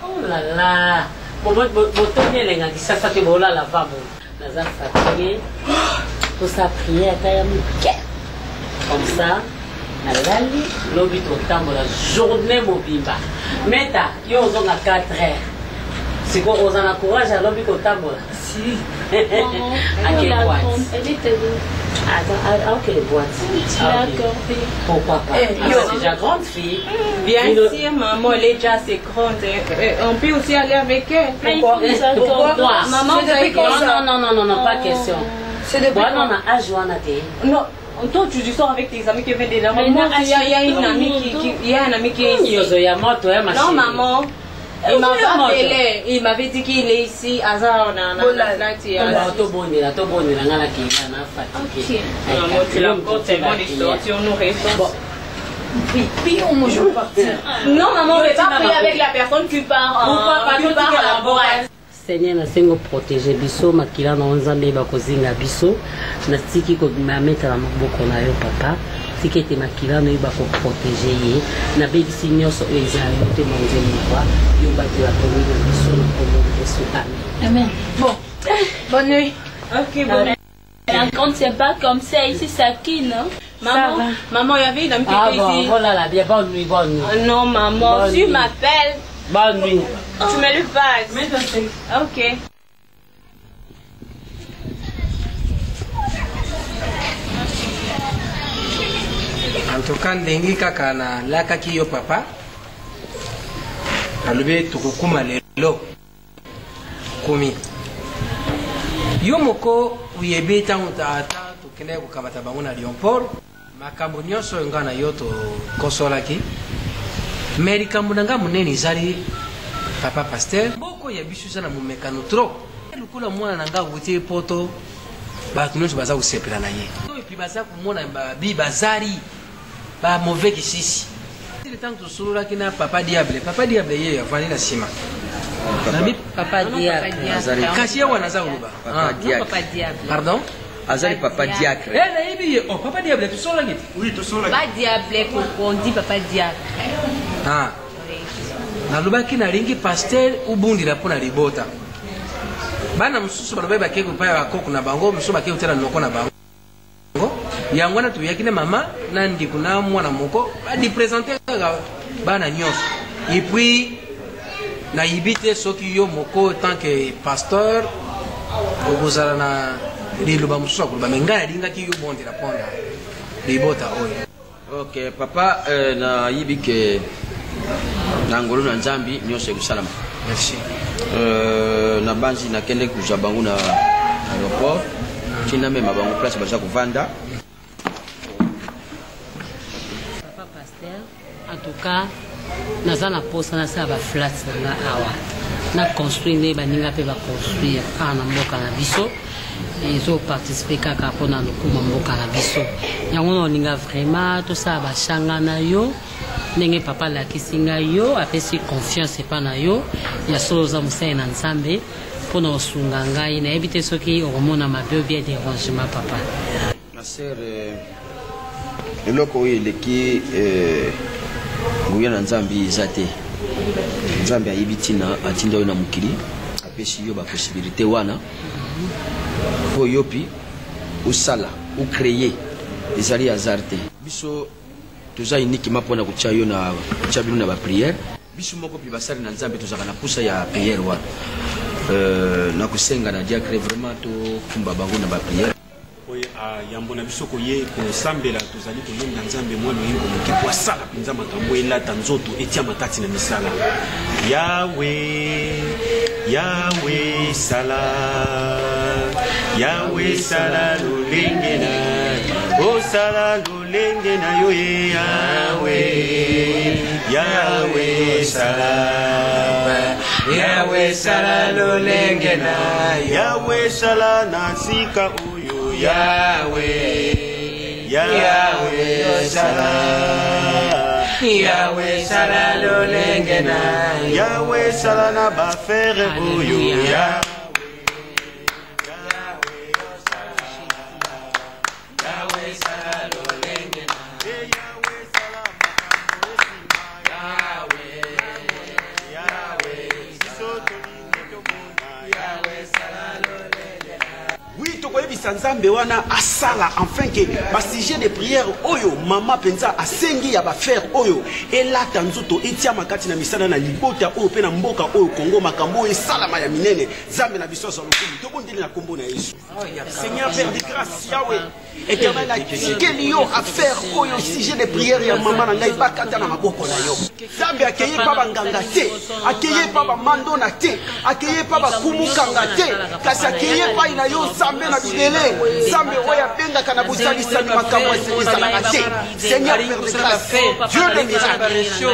Oh là là. Bon, botonye lenga kisasa te bola la va bon. Naza fatigué. Pour sa prière ta muke. Comme ça, alali lobi to tambo la journée mobimba. Meta yo zonga 4 heures. C'est quoi osana courage à lobi to tambo la. Si. À quelle boîte? Elle était où? À quelle boîte? D'accord. Pourquoi pas? C'est déjà grande fille. Bien sûr, maman, elle est déjà assez grande. On peut aussi aller avec elle. Pourquoi? Maman, non, pas question. C'est de quoi? Non, à Joanna. Non. Toi, tu sors avec tes amis qui viennent déjà. Il y a un ami qui est ici. Non, maman. Il m'avait dit qu'il est ici à Zana. Tu l'apportes, c'est mon histoire. Tu nous réponds. Puis on mange partir. Non, maman, on ne va pas prier avec la personne qui part. Pourquoi pas à la boîte? Seigneur nasengo protéger biso makila na nzambe ba kozinga biso na tiki ko mettre na maboko na yo papa tiki te makila no ba ko protéger ye na bebisi nyonso ezali te manzeli kwa yo ba te la pomine biso na komo Yesu amen. Bon, bonne nuit. Ok, bonne nuit. La compte c'est pas comme ça ici ça qui non? Maman, il y avait une amie qui était ici. Voilà la bien bonne nuit. Non maman, tu m'appelles. Bonne nuit. Tu me le passes. Ok. En tout cas, ndengi kaka na lakaki yo papa. Alobi tukukuma lelo. Kumi. Yo moko uyebe tangu tata tukende kukamata bango na Lyon-Port. Makambo nyonso ngana yo to kosolaki. Mais likambo nanga munene ezali papa pasteur moko ya biso eza na momekano trop lokola mwana nanga akuti poto bato nyonso baza kosepela na ye epi baza komona babi bazali ba mauvais kisisi ntango tosololaki na papa diable ye avandi na nsima nabi papa diable kasi ye wana aza koloba pardon Azali papa diacre. Oh, papa diable, tu sors la guide? Oui, tu sors la guide. Pas diable, on dit papa diacre. Ah. Nalobaki na ringi pasteur ubundira pona libota. Bana mususu balobe bakeko pa bakoko na bango, mususu bakeko tela noko na bango. yango wana toyaki na mama na ndeko na mwana moko badipresente kaka bana nyonso et puis nayibi te soki yo moko tant que pasteur okozala na liloba mosusu akoloba me ngai nalingaki yo bondela mpona libota oyo. Ok papa, nayibi ke na ngolo na nzambi nyonso ekosalama. Merci. Na banzi nakende kuza bango na aéroport tina mema bango place baza kovanda. Papa pasteur, en tout cas naza na posa na sa ba flats na awa na construire ne baninga pe ba construire ana mboka na biso ezo participer kaka pona lokuma mboka na biso yango no ninga vraiment to sa ba shanga na yo ndenge papa la kisinga yo apesi confiance pa na yo ya solo za musai na nsambe pona osunga ngai na ebite soki okomona mabe bien dérangement papa. Ma sœur eloko eleki nguya na nzambi izate nzambi ayibitina atinda yo na mukili apesi yo ba possibilité wana po yopi usala ou créer ezali hasard te biso toza uniquement pona kutia yo na kutia bino na ba prière biso moko pi basali na nzambe tozaka na pusa ya prière wana na kusenga na diacre vraiment to kumba bango na ba prière oye yambo na biso koye kosambela tozali koyemba nzambe mwana oyembo moke po asala mpenza makambo elata nzoto etia makati na misala yawe yawe sala yawe sala lolenge na osala lolenge na yo ye yawe yawe sala yawe sala lolenge na yawe sala na sika oyo yawe yawe sala yawe sala lolenge na yawe sala na bafere oyo yawe nzambe wana asala enfin que ba sujet de prière oyo mama penza asengi ya ba faire oyo elata nzoto etia makati na misana na libota oyo pe na mboka oyo Kongo makambo esalama ya minene nzambe na biso za lokumu to bondeli na kombo na Yesu. Seigneur Père de grâce Yahweh Éternel quel yo à faire oyo sujet de prière ya mama na ngai bakata na maboko na yo nzambe akeye pa banganga te akeye pa ba mando na te akeye pa ba kumukanga te kasi akeye pa ina yo nzambe na bidele nzambe oyo abengaka na bosalisami makambo ezalaka te. Seigneur Père de grâce Dieu de miracle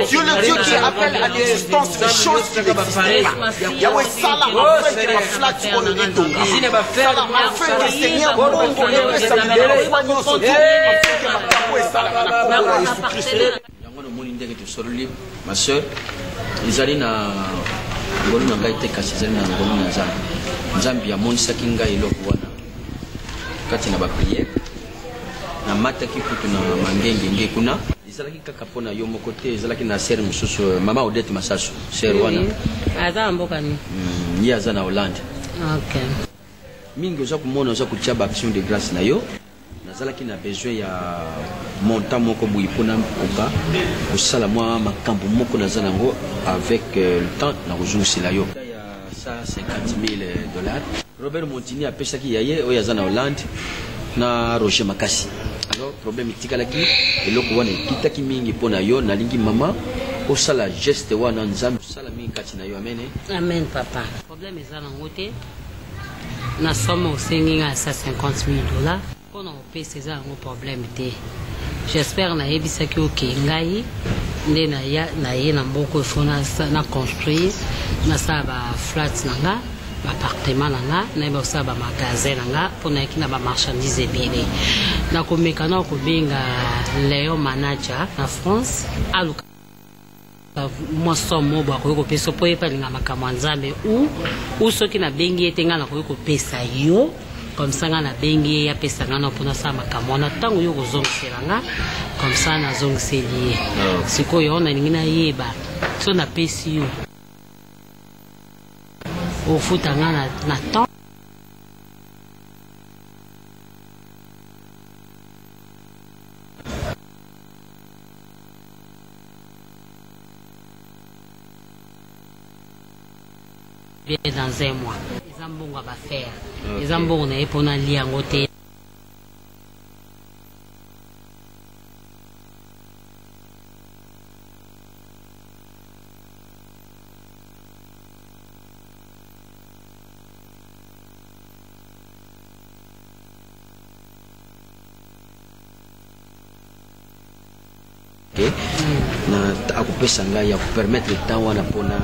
Dieu le Dieu qui appelle à l'existence les choses qui n'existent pas Yahweh sala afin que ma flatte oyo etonga sala afin que Seigneur bongo epesa bidele fois nyonso te afin que makambo esalaka na kombo na Yesu Kristo. Yango nomoni ndenge tosololi ma sœur ezali na ngolu na ngai te kasi ezali na ngolu na nzambe nzambe amonisaki ngai eloko wana kati na ba prière na mataki kutu na mangenge kuna ezalaki kaka pona yo moko te ezalaki na sœur mosusu mama Odette Masasu sœur wana aza mboka ni ye aza na Hollande. Ok mingi oza komona oza kotia ba action de grâce na yo nazalaki na besoin ya montant moko boyi mpona koka kosala mwa makambo moko naza nango avec le temps na kozongisela yo ya $150,000. Robert Montini apesaki yaye oyo aza na Hollande na Roger Makasi. Alors problème etikalaki eloko wana ekitaki mingi mpona yo nalingi mama osala geste wana nzambe osala mingi kati na yo amene. Amen papa. Problème eza nango te na somme osengi nga $150,000 mpona opesa eza nango problème te. J'espère nayebisaki oke ngai nde na ye na mboka efo na construire nasala ba flats na nga appartement na nga nayeba kosala ba magasin na nga mpona yaki na ba marchandise ebele nakomeka na kobenga Léon manager na France aluka mwa somo bo akoki kopesa mpo ye palinga makambo ya nzambe u soki nabengi ye te ngai nakoki kopesa yo comme ça nga nabengi ye apesa nga na mpona asala makambo wana ntango yo kozongisela nga comme ça nazongiseli ye sikoyo nalingi nayeba so napesi yo ofuta nga na temps bien dans un mois. Les ambons va faire. Les ambons n'est pour n'aller lier en côté. Na akupesa ngai ya kupermettre temps wana mpona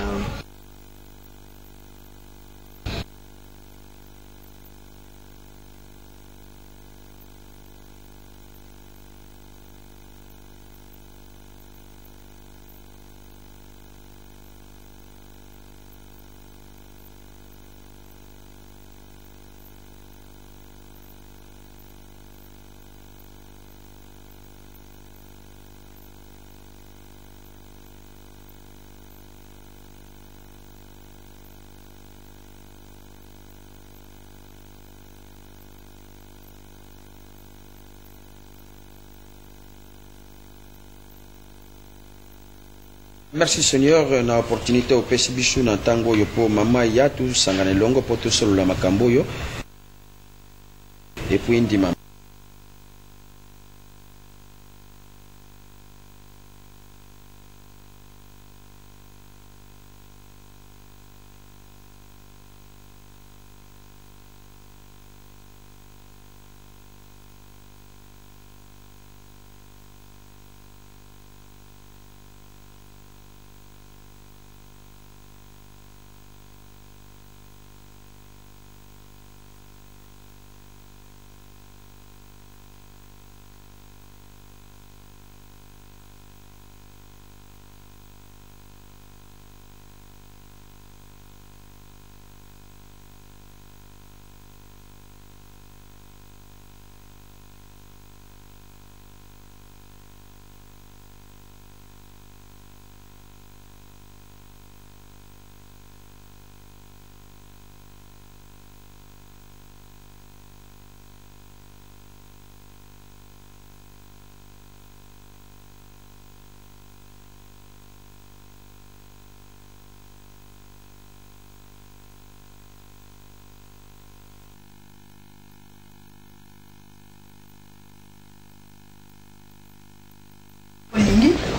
Merci Seigneur na opportunité au pesi biso na tango yo po mama ya tu sangane longo po to solo la makambo yo et puis ndima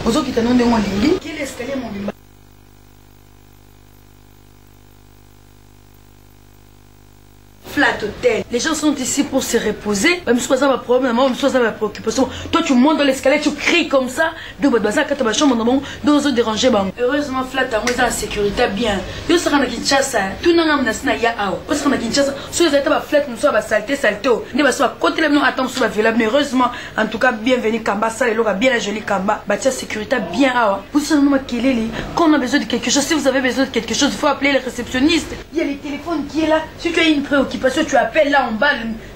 ozokita nonde molingi quel escalier mobimba flat hôtel. Les gens sont ici pour se reposer. Même si ça va problème, même si ça va préoccupation. Toi tu montes dans l'escalier, tu cries comme ça. Donc bah quand tu vas chambre dans deux déranger bang. Heureusement flat à moi en sécurité bien. Yo sera na Kinshasa. Tout n'angam na sina ya ao. Parce qu'on a Kinshasa, si vous êtes pas flat, nous sommes saleté. Ne va soit côté nous attend sur la ville. Mais heureusement en tout cas bienvenue Kamba ça les loga bien la jolie Kamba. Bah tiens sécurité bien ao. Vous savez moi Kelele, quand on a besoin de quelque chose, si vous avez besoin de quelque chose, il faut appeler le réceptionniste. Il y a les téléphones qui est là. Si tu as une préoccupation, tu appelles là en bas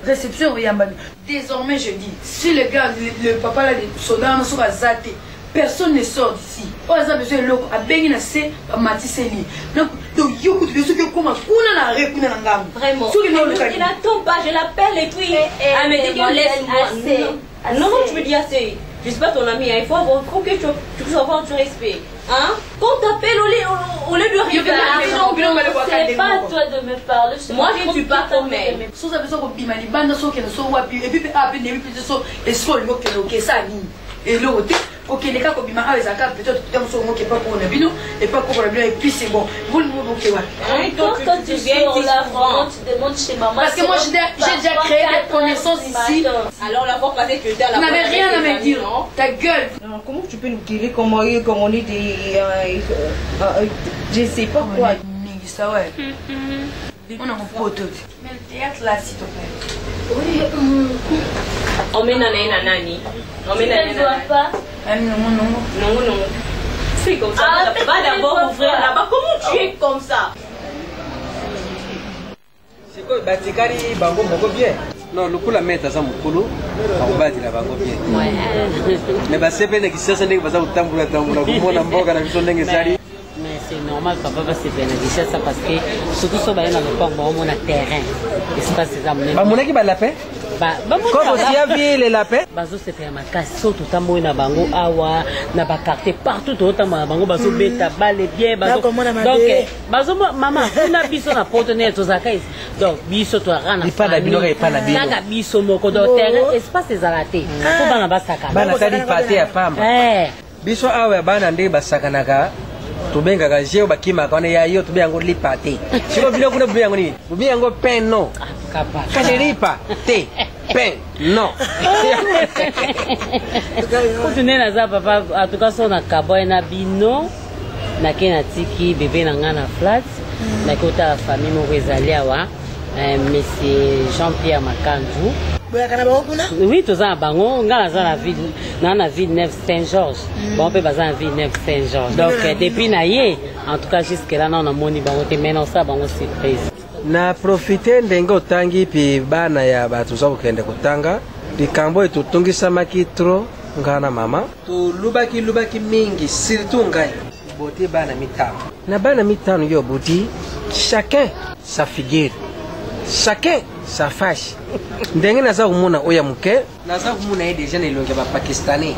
réception et en bas. Désormais je dis, si le gars, le papa là, les soldats sont à Zate, personne ne sort d'ici. On a besoin de l'eau, à Benginase, à Matiseli. Donc, il y a ceux qui commencent, on a répondu à la vraiment. Il n'attend pas, je l'appelle et puis elle me dit laisse-moi. Non, tu me dis assez. Je ne suis pas ton ami, il faut que tu puisses avoir du respect. Hein? Quand t'appelles au lieu de répondre, c'est pas toi de me parler. Moi, tu parles quand même. Si vous avez besoin de bimani, bande de qui ne sont pas et puis après, les plus de ça, et soit le mot que ça et l'autre. Ok, les cas comme Bima, les accords peut-être que tu n'es pas pour le bino et pas pour le blanc, et puis c'est bon. Vous le moquez. Quand tu viens la France, tu demandes chez maman. Parce que moi, j'ai déjà créé des connaissances ici. Alors, la fois passée, tu étais à la vous n'avez rien à me dire. Ta gueule. Comment tu peux nous guérir comme on est des. Je sais pas quoi. Ça, ouais. On a un pote. Mais le théâtre là, s'il te plaît. Oui. On met nani. On met nani. Pas. Non. C'est comme ça. Va d'abord ouvrir là-bas. Comment tu es comme ça? C'est quoi? Batikari bango moko bien. Non, le coup la mettre ça mukulu, on va dire la bango bien. Mais bah c'est bien que ça c'est que ça vous tambula kumona mboga na biso ndenge sali. Mais c'est normal papa va se bénéficier ça parce que surtout ça va dans le camp on a terrain. Et c'est pas ces amener. Ba monaki ba lapin? Comme tu as vu les lapins? Bazo se fait ma casse surtout tambo na bango awa na ba carte partout tout tambo na bango bazo beta bale bien bazo. Donc bazo maman kuna biso na partenaire to zakai. Donc biso to rana. Pas la bino pas la bino. Nanga biso moko do terrain espace ezalate. Ko bana basaka. Bana kadi pate ya pamba. Biso awa bana nde basaka naka. Tubenga ka jeo bakima ka ya yo tubenga lipate. Siko bino kuna bubenga nini? Bubenga pen no. Kapa. Kaneripa te. Pen no. Kutune na za papa atuka so na kaboy na bino na kena tiki bébé na ngana flat na kota famille mo rezalia wa monsieur Jean-Pierre Makandu. Oui, tous en bango, on a la ville, na ville Neuve Saint-Georges. Bon, on peut baser en ville Neuve Saint-Georges. Donc depuis naïe, en tout cas jusque là, on a moni bango te maintenant ça bango surprise. Na profiter ndengo tangi pi bana ya batu za kukende kutanga. Likambo etutungisa makitro ngana mama. Tu lubaki mingi surtout ngai. Boti bana mitano. Na bana mitano yo boti chacun sa figure. Chacun sa fâche. Ndenge naza kumuna oya muke, naza kumuna ye déjà na ilonge ba pakistanais.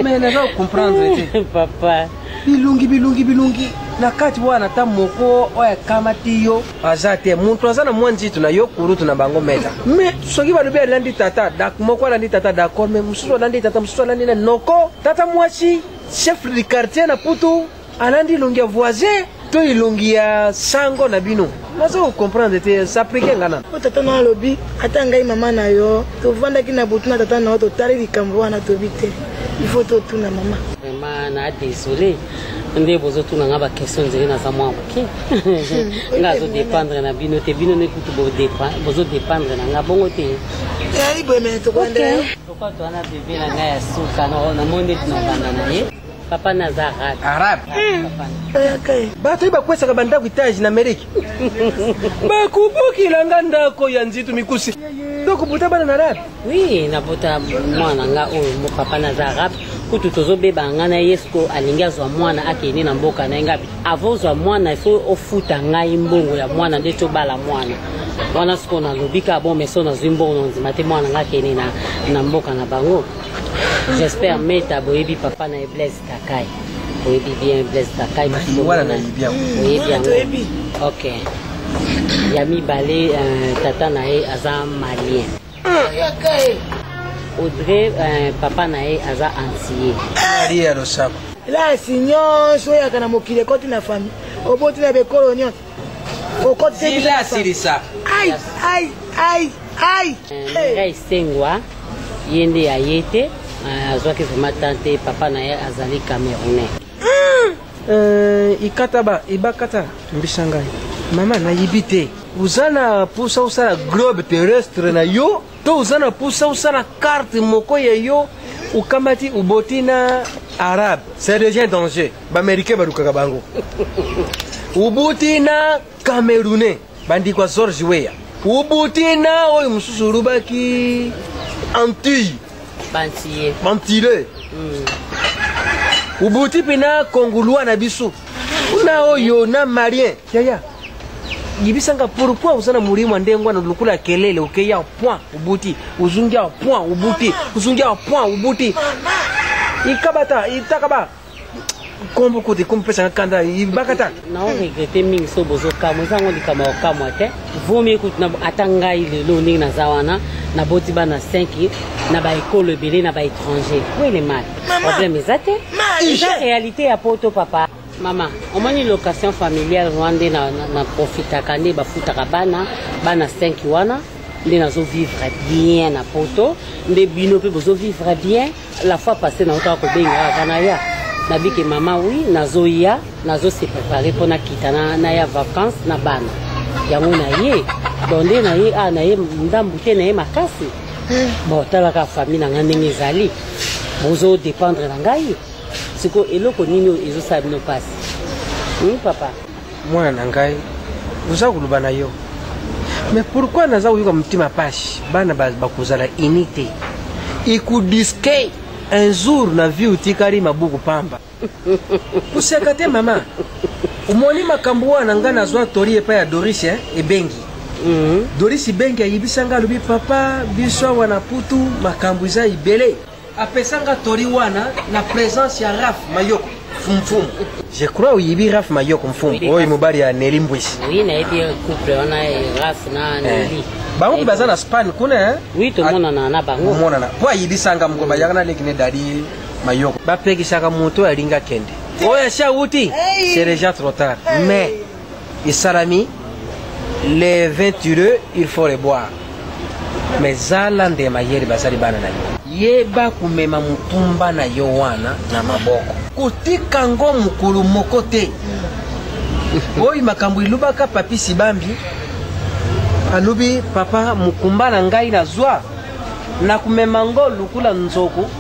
Mais naza comprendre te papa. Bilungi na kati wana ta moko oya kamati yo azate muntu azana mwanzi tuna yo kurutu na bango meta. Mais soki ba lobi landi tata dak moko landi tata d'accord mais mususu landi tata mususu landi na noko tata mwachi chef du quartier na putu alandi longi ya voisin to ilongi ya sango na bino. Nazo comprendre te s'appliquer ngana. O tata na lobi ata ngai mama na yo to vanda kina butuna tata na to tari likambo wana to bite. Il faut to tuna mama. Vraiment na désolé. Ndé bozo tuna ngaba question nzeli na zamwa ok. Ngazo dépendre na bino te bino ne kutu bo dépendre bozo dépendre na ngabongo te. Ya ibo me to kwanda. Pourquoi toi na bébé na ngaya suka na monde tuna banda na ye? Papa Nazareth. Arabe. Bato iba kwesa kabanda ku etage na Amerika. Ba kubuki langa ndako ya nzitu mikusi. Doko buta bana na Arabe. Oui, na buta mwana nga o mo Papa Nazareth. Kutu tozo beba ngana yesko alinga zwa mwana akeni na mboka na ngapi. Avant zwa mwana ifo ofuta ngai mbongo ya mwana nde to bala mwana. Wana sko na lobika bon meso na zimbo nzima te mwana ngakeni na mboka na bango. J'espère mettre Boyebi papa na Blaise Takai. Boyebi bien Blaise Takai. Voilà na bien. Oui bien. OK. Yami balé tata nae aza malien. Audrey papa nae aza antillais. Maria Rosaba. La signon soya kana mokile koti na famille. Oboti na be colonion. Okoti c'est là c'est ça. Aïe. Ngai sengwa yende ayete. Azwaki vraiment tante papa na ye azali camerounais. Ikataba ibakata mbishangai. Mama na yibite. Uzana pusa usana globe terrestre na yo. To uzana pusa usana carte moko ya yo. Ukamati ubotina arabe. C'est déjà danger. Ba américain baruka bango. Ubotina camerounais. Bandi kwa George Weah. Ubotina oyo mususu rubaki Antilles. Bantile. Ubuti pina kongulua na biso. Una oyo na marien. Yaya. Yibisanga pourquoi usana mulimo ndengwa na lukula kelele ukeya point ubuti. Uzungia point ubuti. Uzungia point ubuti. Ikabata itakaba. Kombo kote kompesa kanda ibakata. Na on regrette mingi so bozo kamo zango likama okamo te. Vomi kut na atanga ile lo ningi na zawana na boti ba na 5 na ba école belé na ba étranger. Où est le mal? Problème ezate. C'est réalité à poto papa. Maman, on m'a une location familiale rwandais na profita kande ba futaka bana 5 wana. Les nazo vivre bien na poto, les bino pe bozo vivre bien. La fois passée na otako benga vanaya. Nabi que maman oui nazoya nazo se préparer pour na kitana na ya vacances na bana yango na ye donde na ye na ye ndambu te na ye makasi bon tala ka famille na ngandenge zali bozo dépendre na ngai siko eloko nini ezo sabi no passe papa mwana na ngai uza kuluba na yo mais pourquoi naza uyuka mtima pashi bana bakuzala unité ikudiske un jour na vie utikari mabuku pamba. Usekate mama. Umoni makambo wana ngana zwa tori epa ya Doris ebengi. Doris Bengi ayibisanga lubi papa biso wana putu makambo eza ibele apesanga tori wana na présence ya Raf Mayoko Fumfum. Je crois uyibi Raf Mayoko Mfum. Oyi mobali ya Nelly Mbwisi. Oui, na ebi couple wana Raf na Nelly. Bango kibaza na Spain kuna hein? Oui, to mona na bango. Mona na. Po ayibisanga mgoba yakana lekine dali Mayoko. Bapekisaka moto alinga kende. Oya shauti. C'est déjà trop tard. Mais Isalami les 20 euros, il faut les boire. Mais zala nde mayeri basali bana na yo. Yeba kumema mutumba na yo wana na maboko. Kutika ngo mukulu mokote. Oyi makambo ilubaka papi Sibambi. Alubi papa mukumba na ngai na zwa. Na kumema ngo lukula nzoku.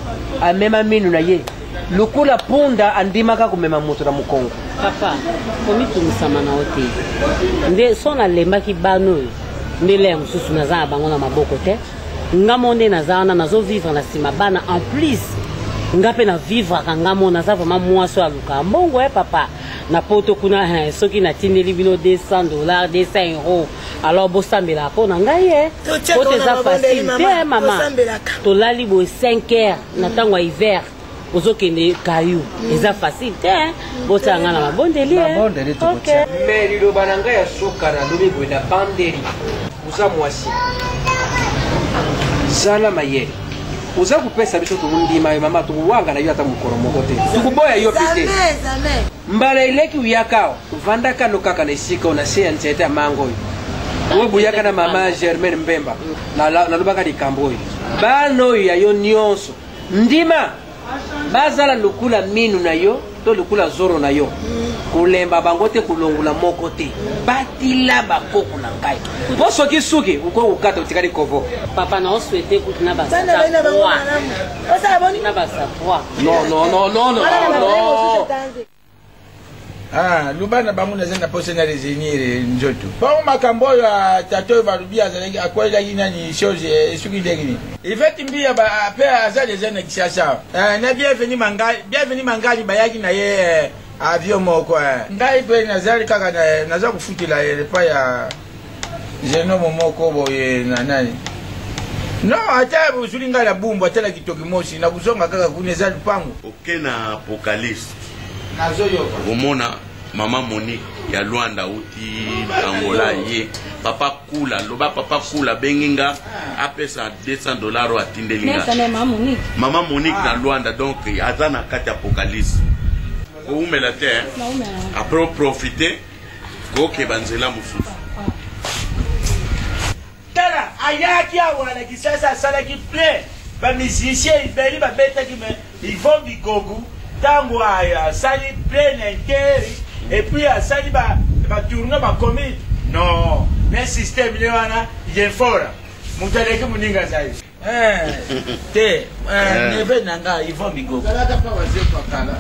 Amema minu na ye. Lukula punda andimaka kumema mutu na mukongo. Papa, komi tumisama na ote. Nde sona lembaki bano. Nde le mususu naza bango na maboko te. Ngamonde nazana nazo vivre na sima bana en plus. Ngape na vivre kangamo naza vraiment mwaso aluka. Mbongo papa. Na poto kuna soki na tindeli bino $200, €200. Alors bosambela po na ngai Pote za facile te mama. Tolali bo 5 heures na tango hiver. Ozokende kayu eza facile te botanga na mabondeli tukotia mais liloba na ngai ya soka na lobi boye na bandeli uza mwasi zala mayele uza kupesa biso tukundima yo mama tukuwanga na yo ata mukoro moko te tukuboya yo pite mbala ileki uyakao vanda kano kaka na isika ona se nzete ya mango yo webuyaka na mama Germaine Mbemba na lobaka likambo yo bano ya yo nyonso ndima bazala lukula minu na yo to lukula zoro na yo kulemba bango te kulongula moko te batila bakoko na ngai po soki suki uko ukata utikali kovo papa na oswete kutina basa na basa no lubana bango na zenda pose na rezenir njoto pa makambo ya tato balubia zaleki akwela nani chose suki ndegini ifeti mbia ba pe azale zena kishasha na bienvenue mangali bayaki na ye avion moko ngai pe nazali kaka naza kufutila repa ya jeno momoko boye na nani no ata busuli ngala bumbu atela kitoki moshi na kuzonga kaka kuneza lupango okena apocalypse nazoyo omona mama Monique ya Luanda uti Angola ye papa kula loba papa kula benginga apesa $200 atindelinga mama Monique na Luanda donc azana kati apocalypse oumela te après profiter goke banzela mususu tala ayaki awana kisasa salaki plein ba musicien ibeli ba beta ki me il faut bigogu tango aya sali plein interi et puis sali ba tourner ba commit non mais système le wana il fort mutaleke muninga sai te nebe nanga il faut bigogu kala ka pa waze kwa kala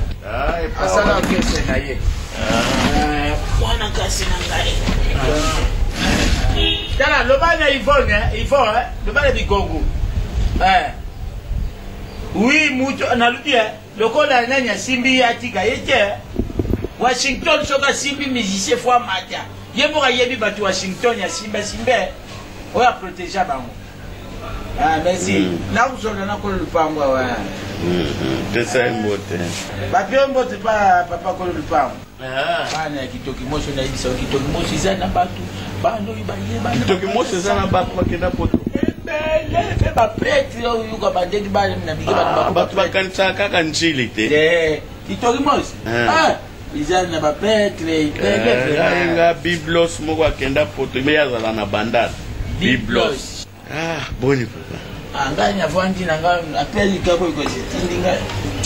asala kese na ye wana kasi nanga tala lobana il faut lobana bigogu oui mucho naludia lokola nani asimbi atika yete Washington soka simbi musicien fois mata yeboka yebi batu Washington ya simba simbe oya protéger bango merci na uzola na kolo lupango wa desa mbote papio mbote pa papa kolo lupango bana kitoki moshi na ibisa kitoki moshi sana batu bano ibaye bana kitoki moshi sana batu bakenda poto le ba prêtre yuko bandeki bana na biga batu bakanisa kaka njili te kitoki moshi izana ba prêtre nga biblos moko akenda poto me yazala na bandana biblos boni papa anganya vandi nanga apeli kako iko sitindinga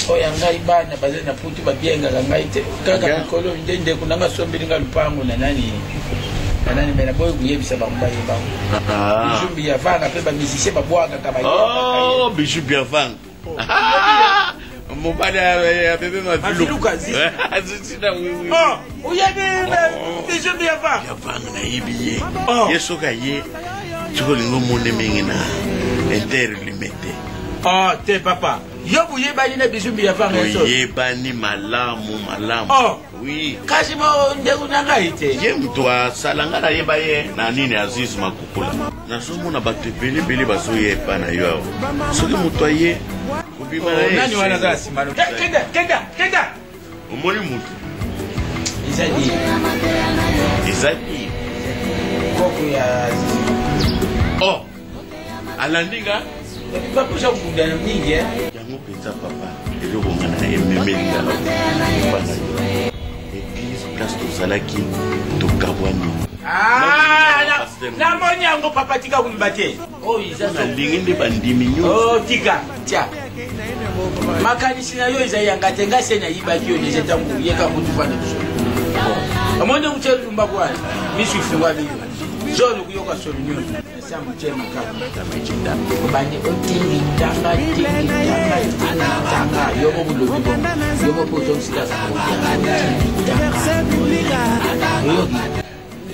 oya ngai bana bazena putu babienga ngai te kaka kolo ndende kunanga sombilinga lupango na nani mena boy kuyebisa bambaye bango bijou bia vanga pe ba musicien babwaka kaba oh bijou bia vanga mobada ya bebe mavilu azitsina oui uyebi bijou bia vanga na yibiye yesoka ye tukolingo monde mingi na interlimité Oh, t'es papa. Yo bouillé bani na bisu bi avant ça. Bouillé bani malamu. Oh, oui. Kashimo ndegu nanga ite. Ye mtwa salanga na yeba ye na nini Aziz makukula. Na somo na bato bele baso ye pa na yo. Soki mutwa ye kubima ye. Nani wana za simano. Kenda. Omoni mutu. Izadi. Koko ya Aziz. Oh. Alandinga. Papa je vous donne mingi eh. Yango peza papa. Elo ngana ememelinga. Bana yo. Église place to salaki to kabwani. Na moni yango papa tika kumbate. Oh iza na linginde bandimi nyo. Oh tika. Tia. Makanisi na yo iza yanga tenga sena yibaki yo deje tambu yeka mutu fana kusho. Amonde kuchelu mbakwa. Misu fungwa biyo. Zolo kuyoka solunyo. Sama chema kama tamechinda. Bandi otingi tanga yobo bulobi. Yobo poto sika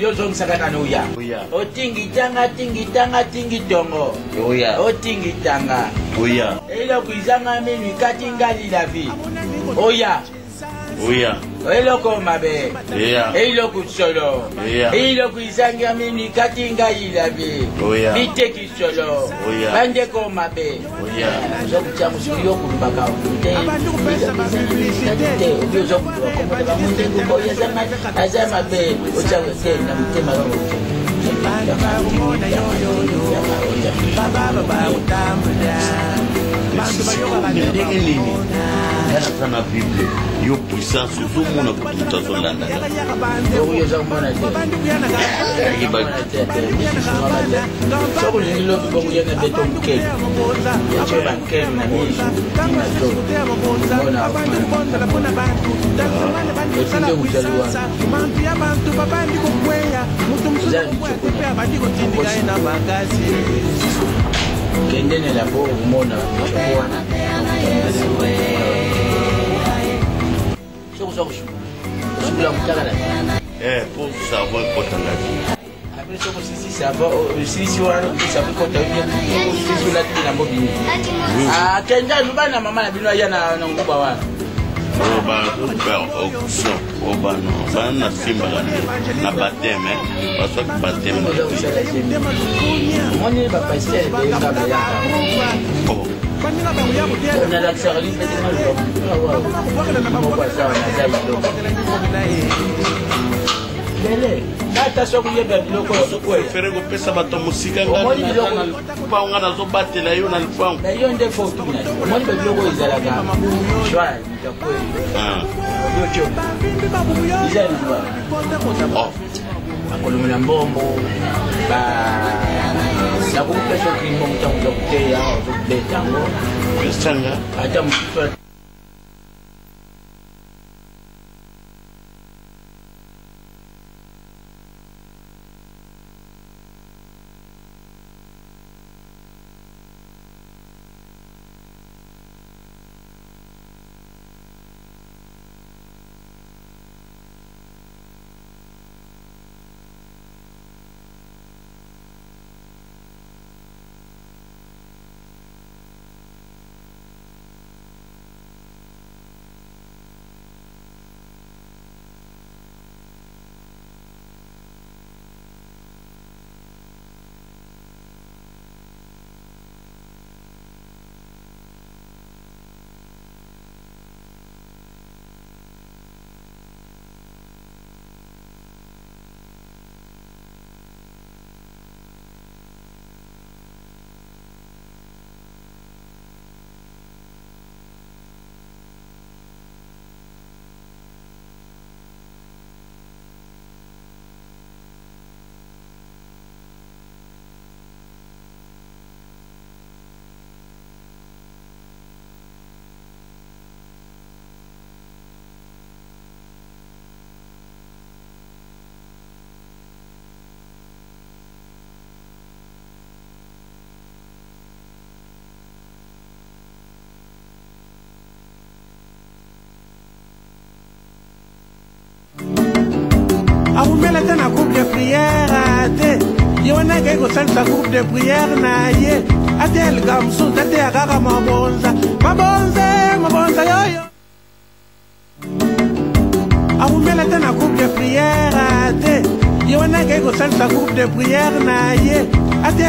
yo zong sakana no ya. Otingi tanga tongo. Oya. Otingi tanga. Oya. Elo kuizanga menu katingali la vie. Oya. Oya. Eloko mabe. Yeah. Eloko solo. Yeah. Eloko izanga mini katinga ilabe. Oya. Biteki solo. Oya. Bandeko mabe. Oya. Zoku chamu sio kulubaka ukute. Obyo zoku kwa kwa munde ngo yazama azama be ochawe tena mtema wangu. Sana Bible yo puissance zo mona kututa zo landa yo za mona te iba so ko lilo ko ko yana beto mke ya cheba mke na mimi na zo mona ndio mjalua kumpia bantu babandi kukwea mtu mzuri kupepa bandiko tindi na magazi kendene la bo mona chukua pour savoir quoi t'en as dit. Après ça aussi ça va si ça veut quoi t'as bien sur la télé la mobile. Ah kenja lubana mama na bino ya na nguba wana. Oba no na simba na baptême parce que baptême moni ba passer de kabela. Oh on a la série de attention kuyeba biloko fere kopesa bato mosika nganga nazobatela yo na lipango na yo nde foto omoni babiloko ezalaka shwari akolomela mbombo nakokupesa okimbo mutango zokuteya ozokubeta yango ata mosusu Ahumela tena groupe de prière te. Yona ke ko salsa groupe de prière na ye. ate likamsu tate akaka mabonza yoyo akumela te na groupe de prière te ye wana ke kosalisa groupe de prière na ye ate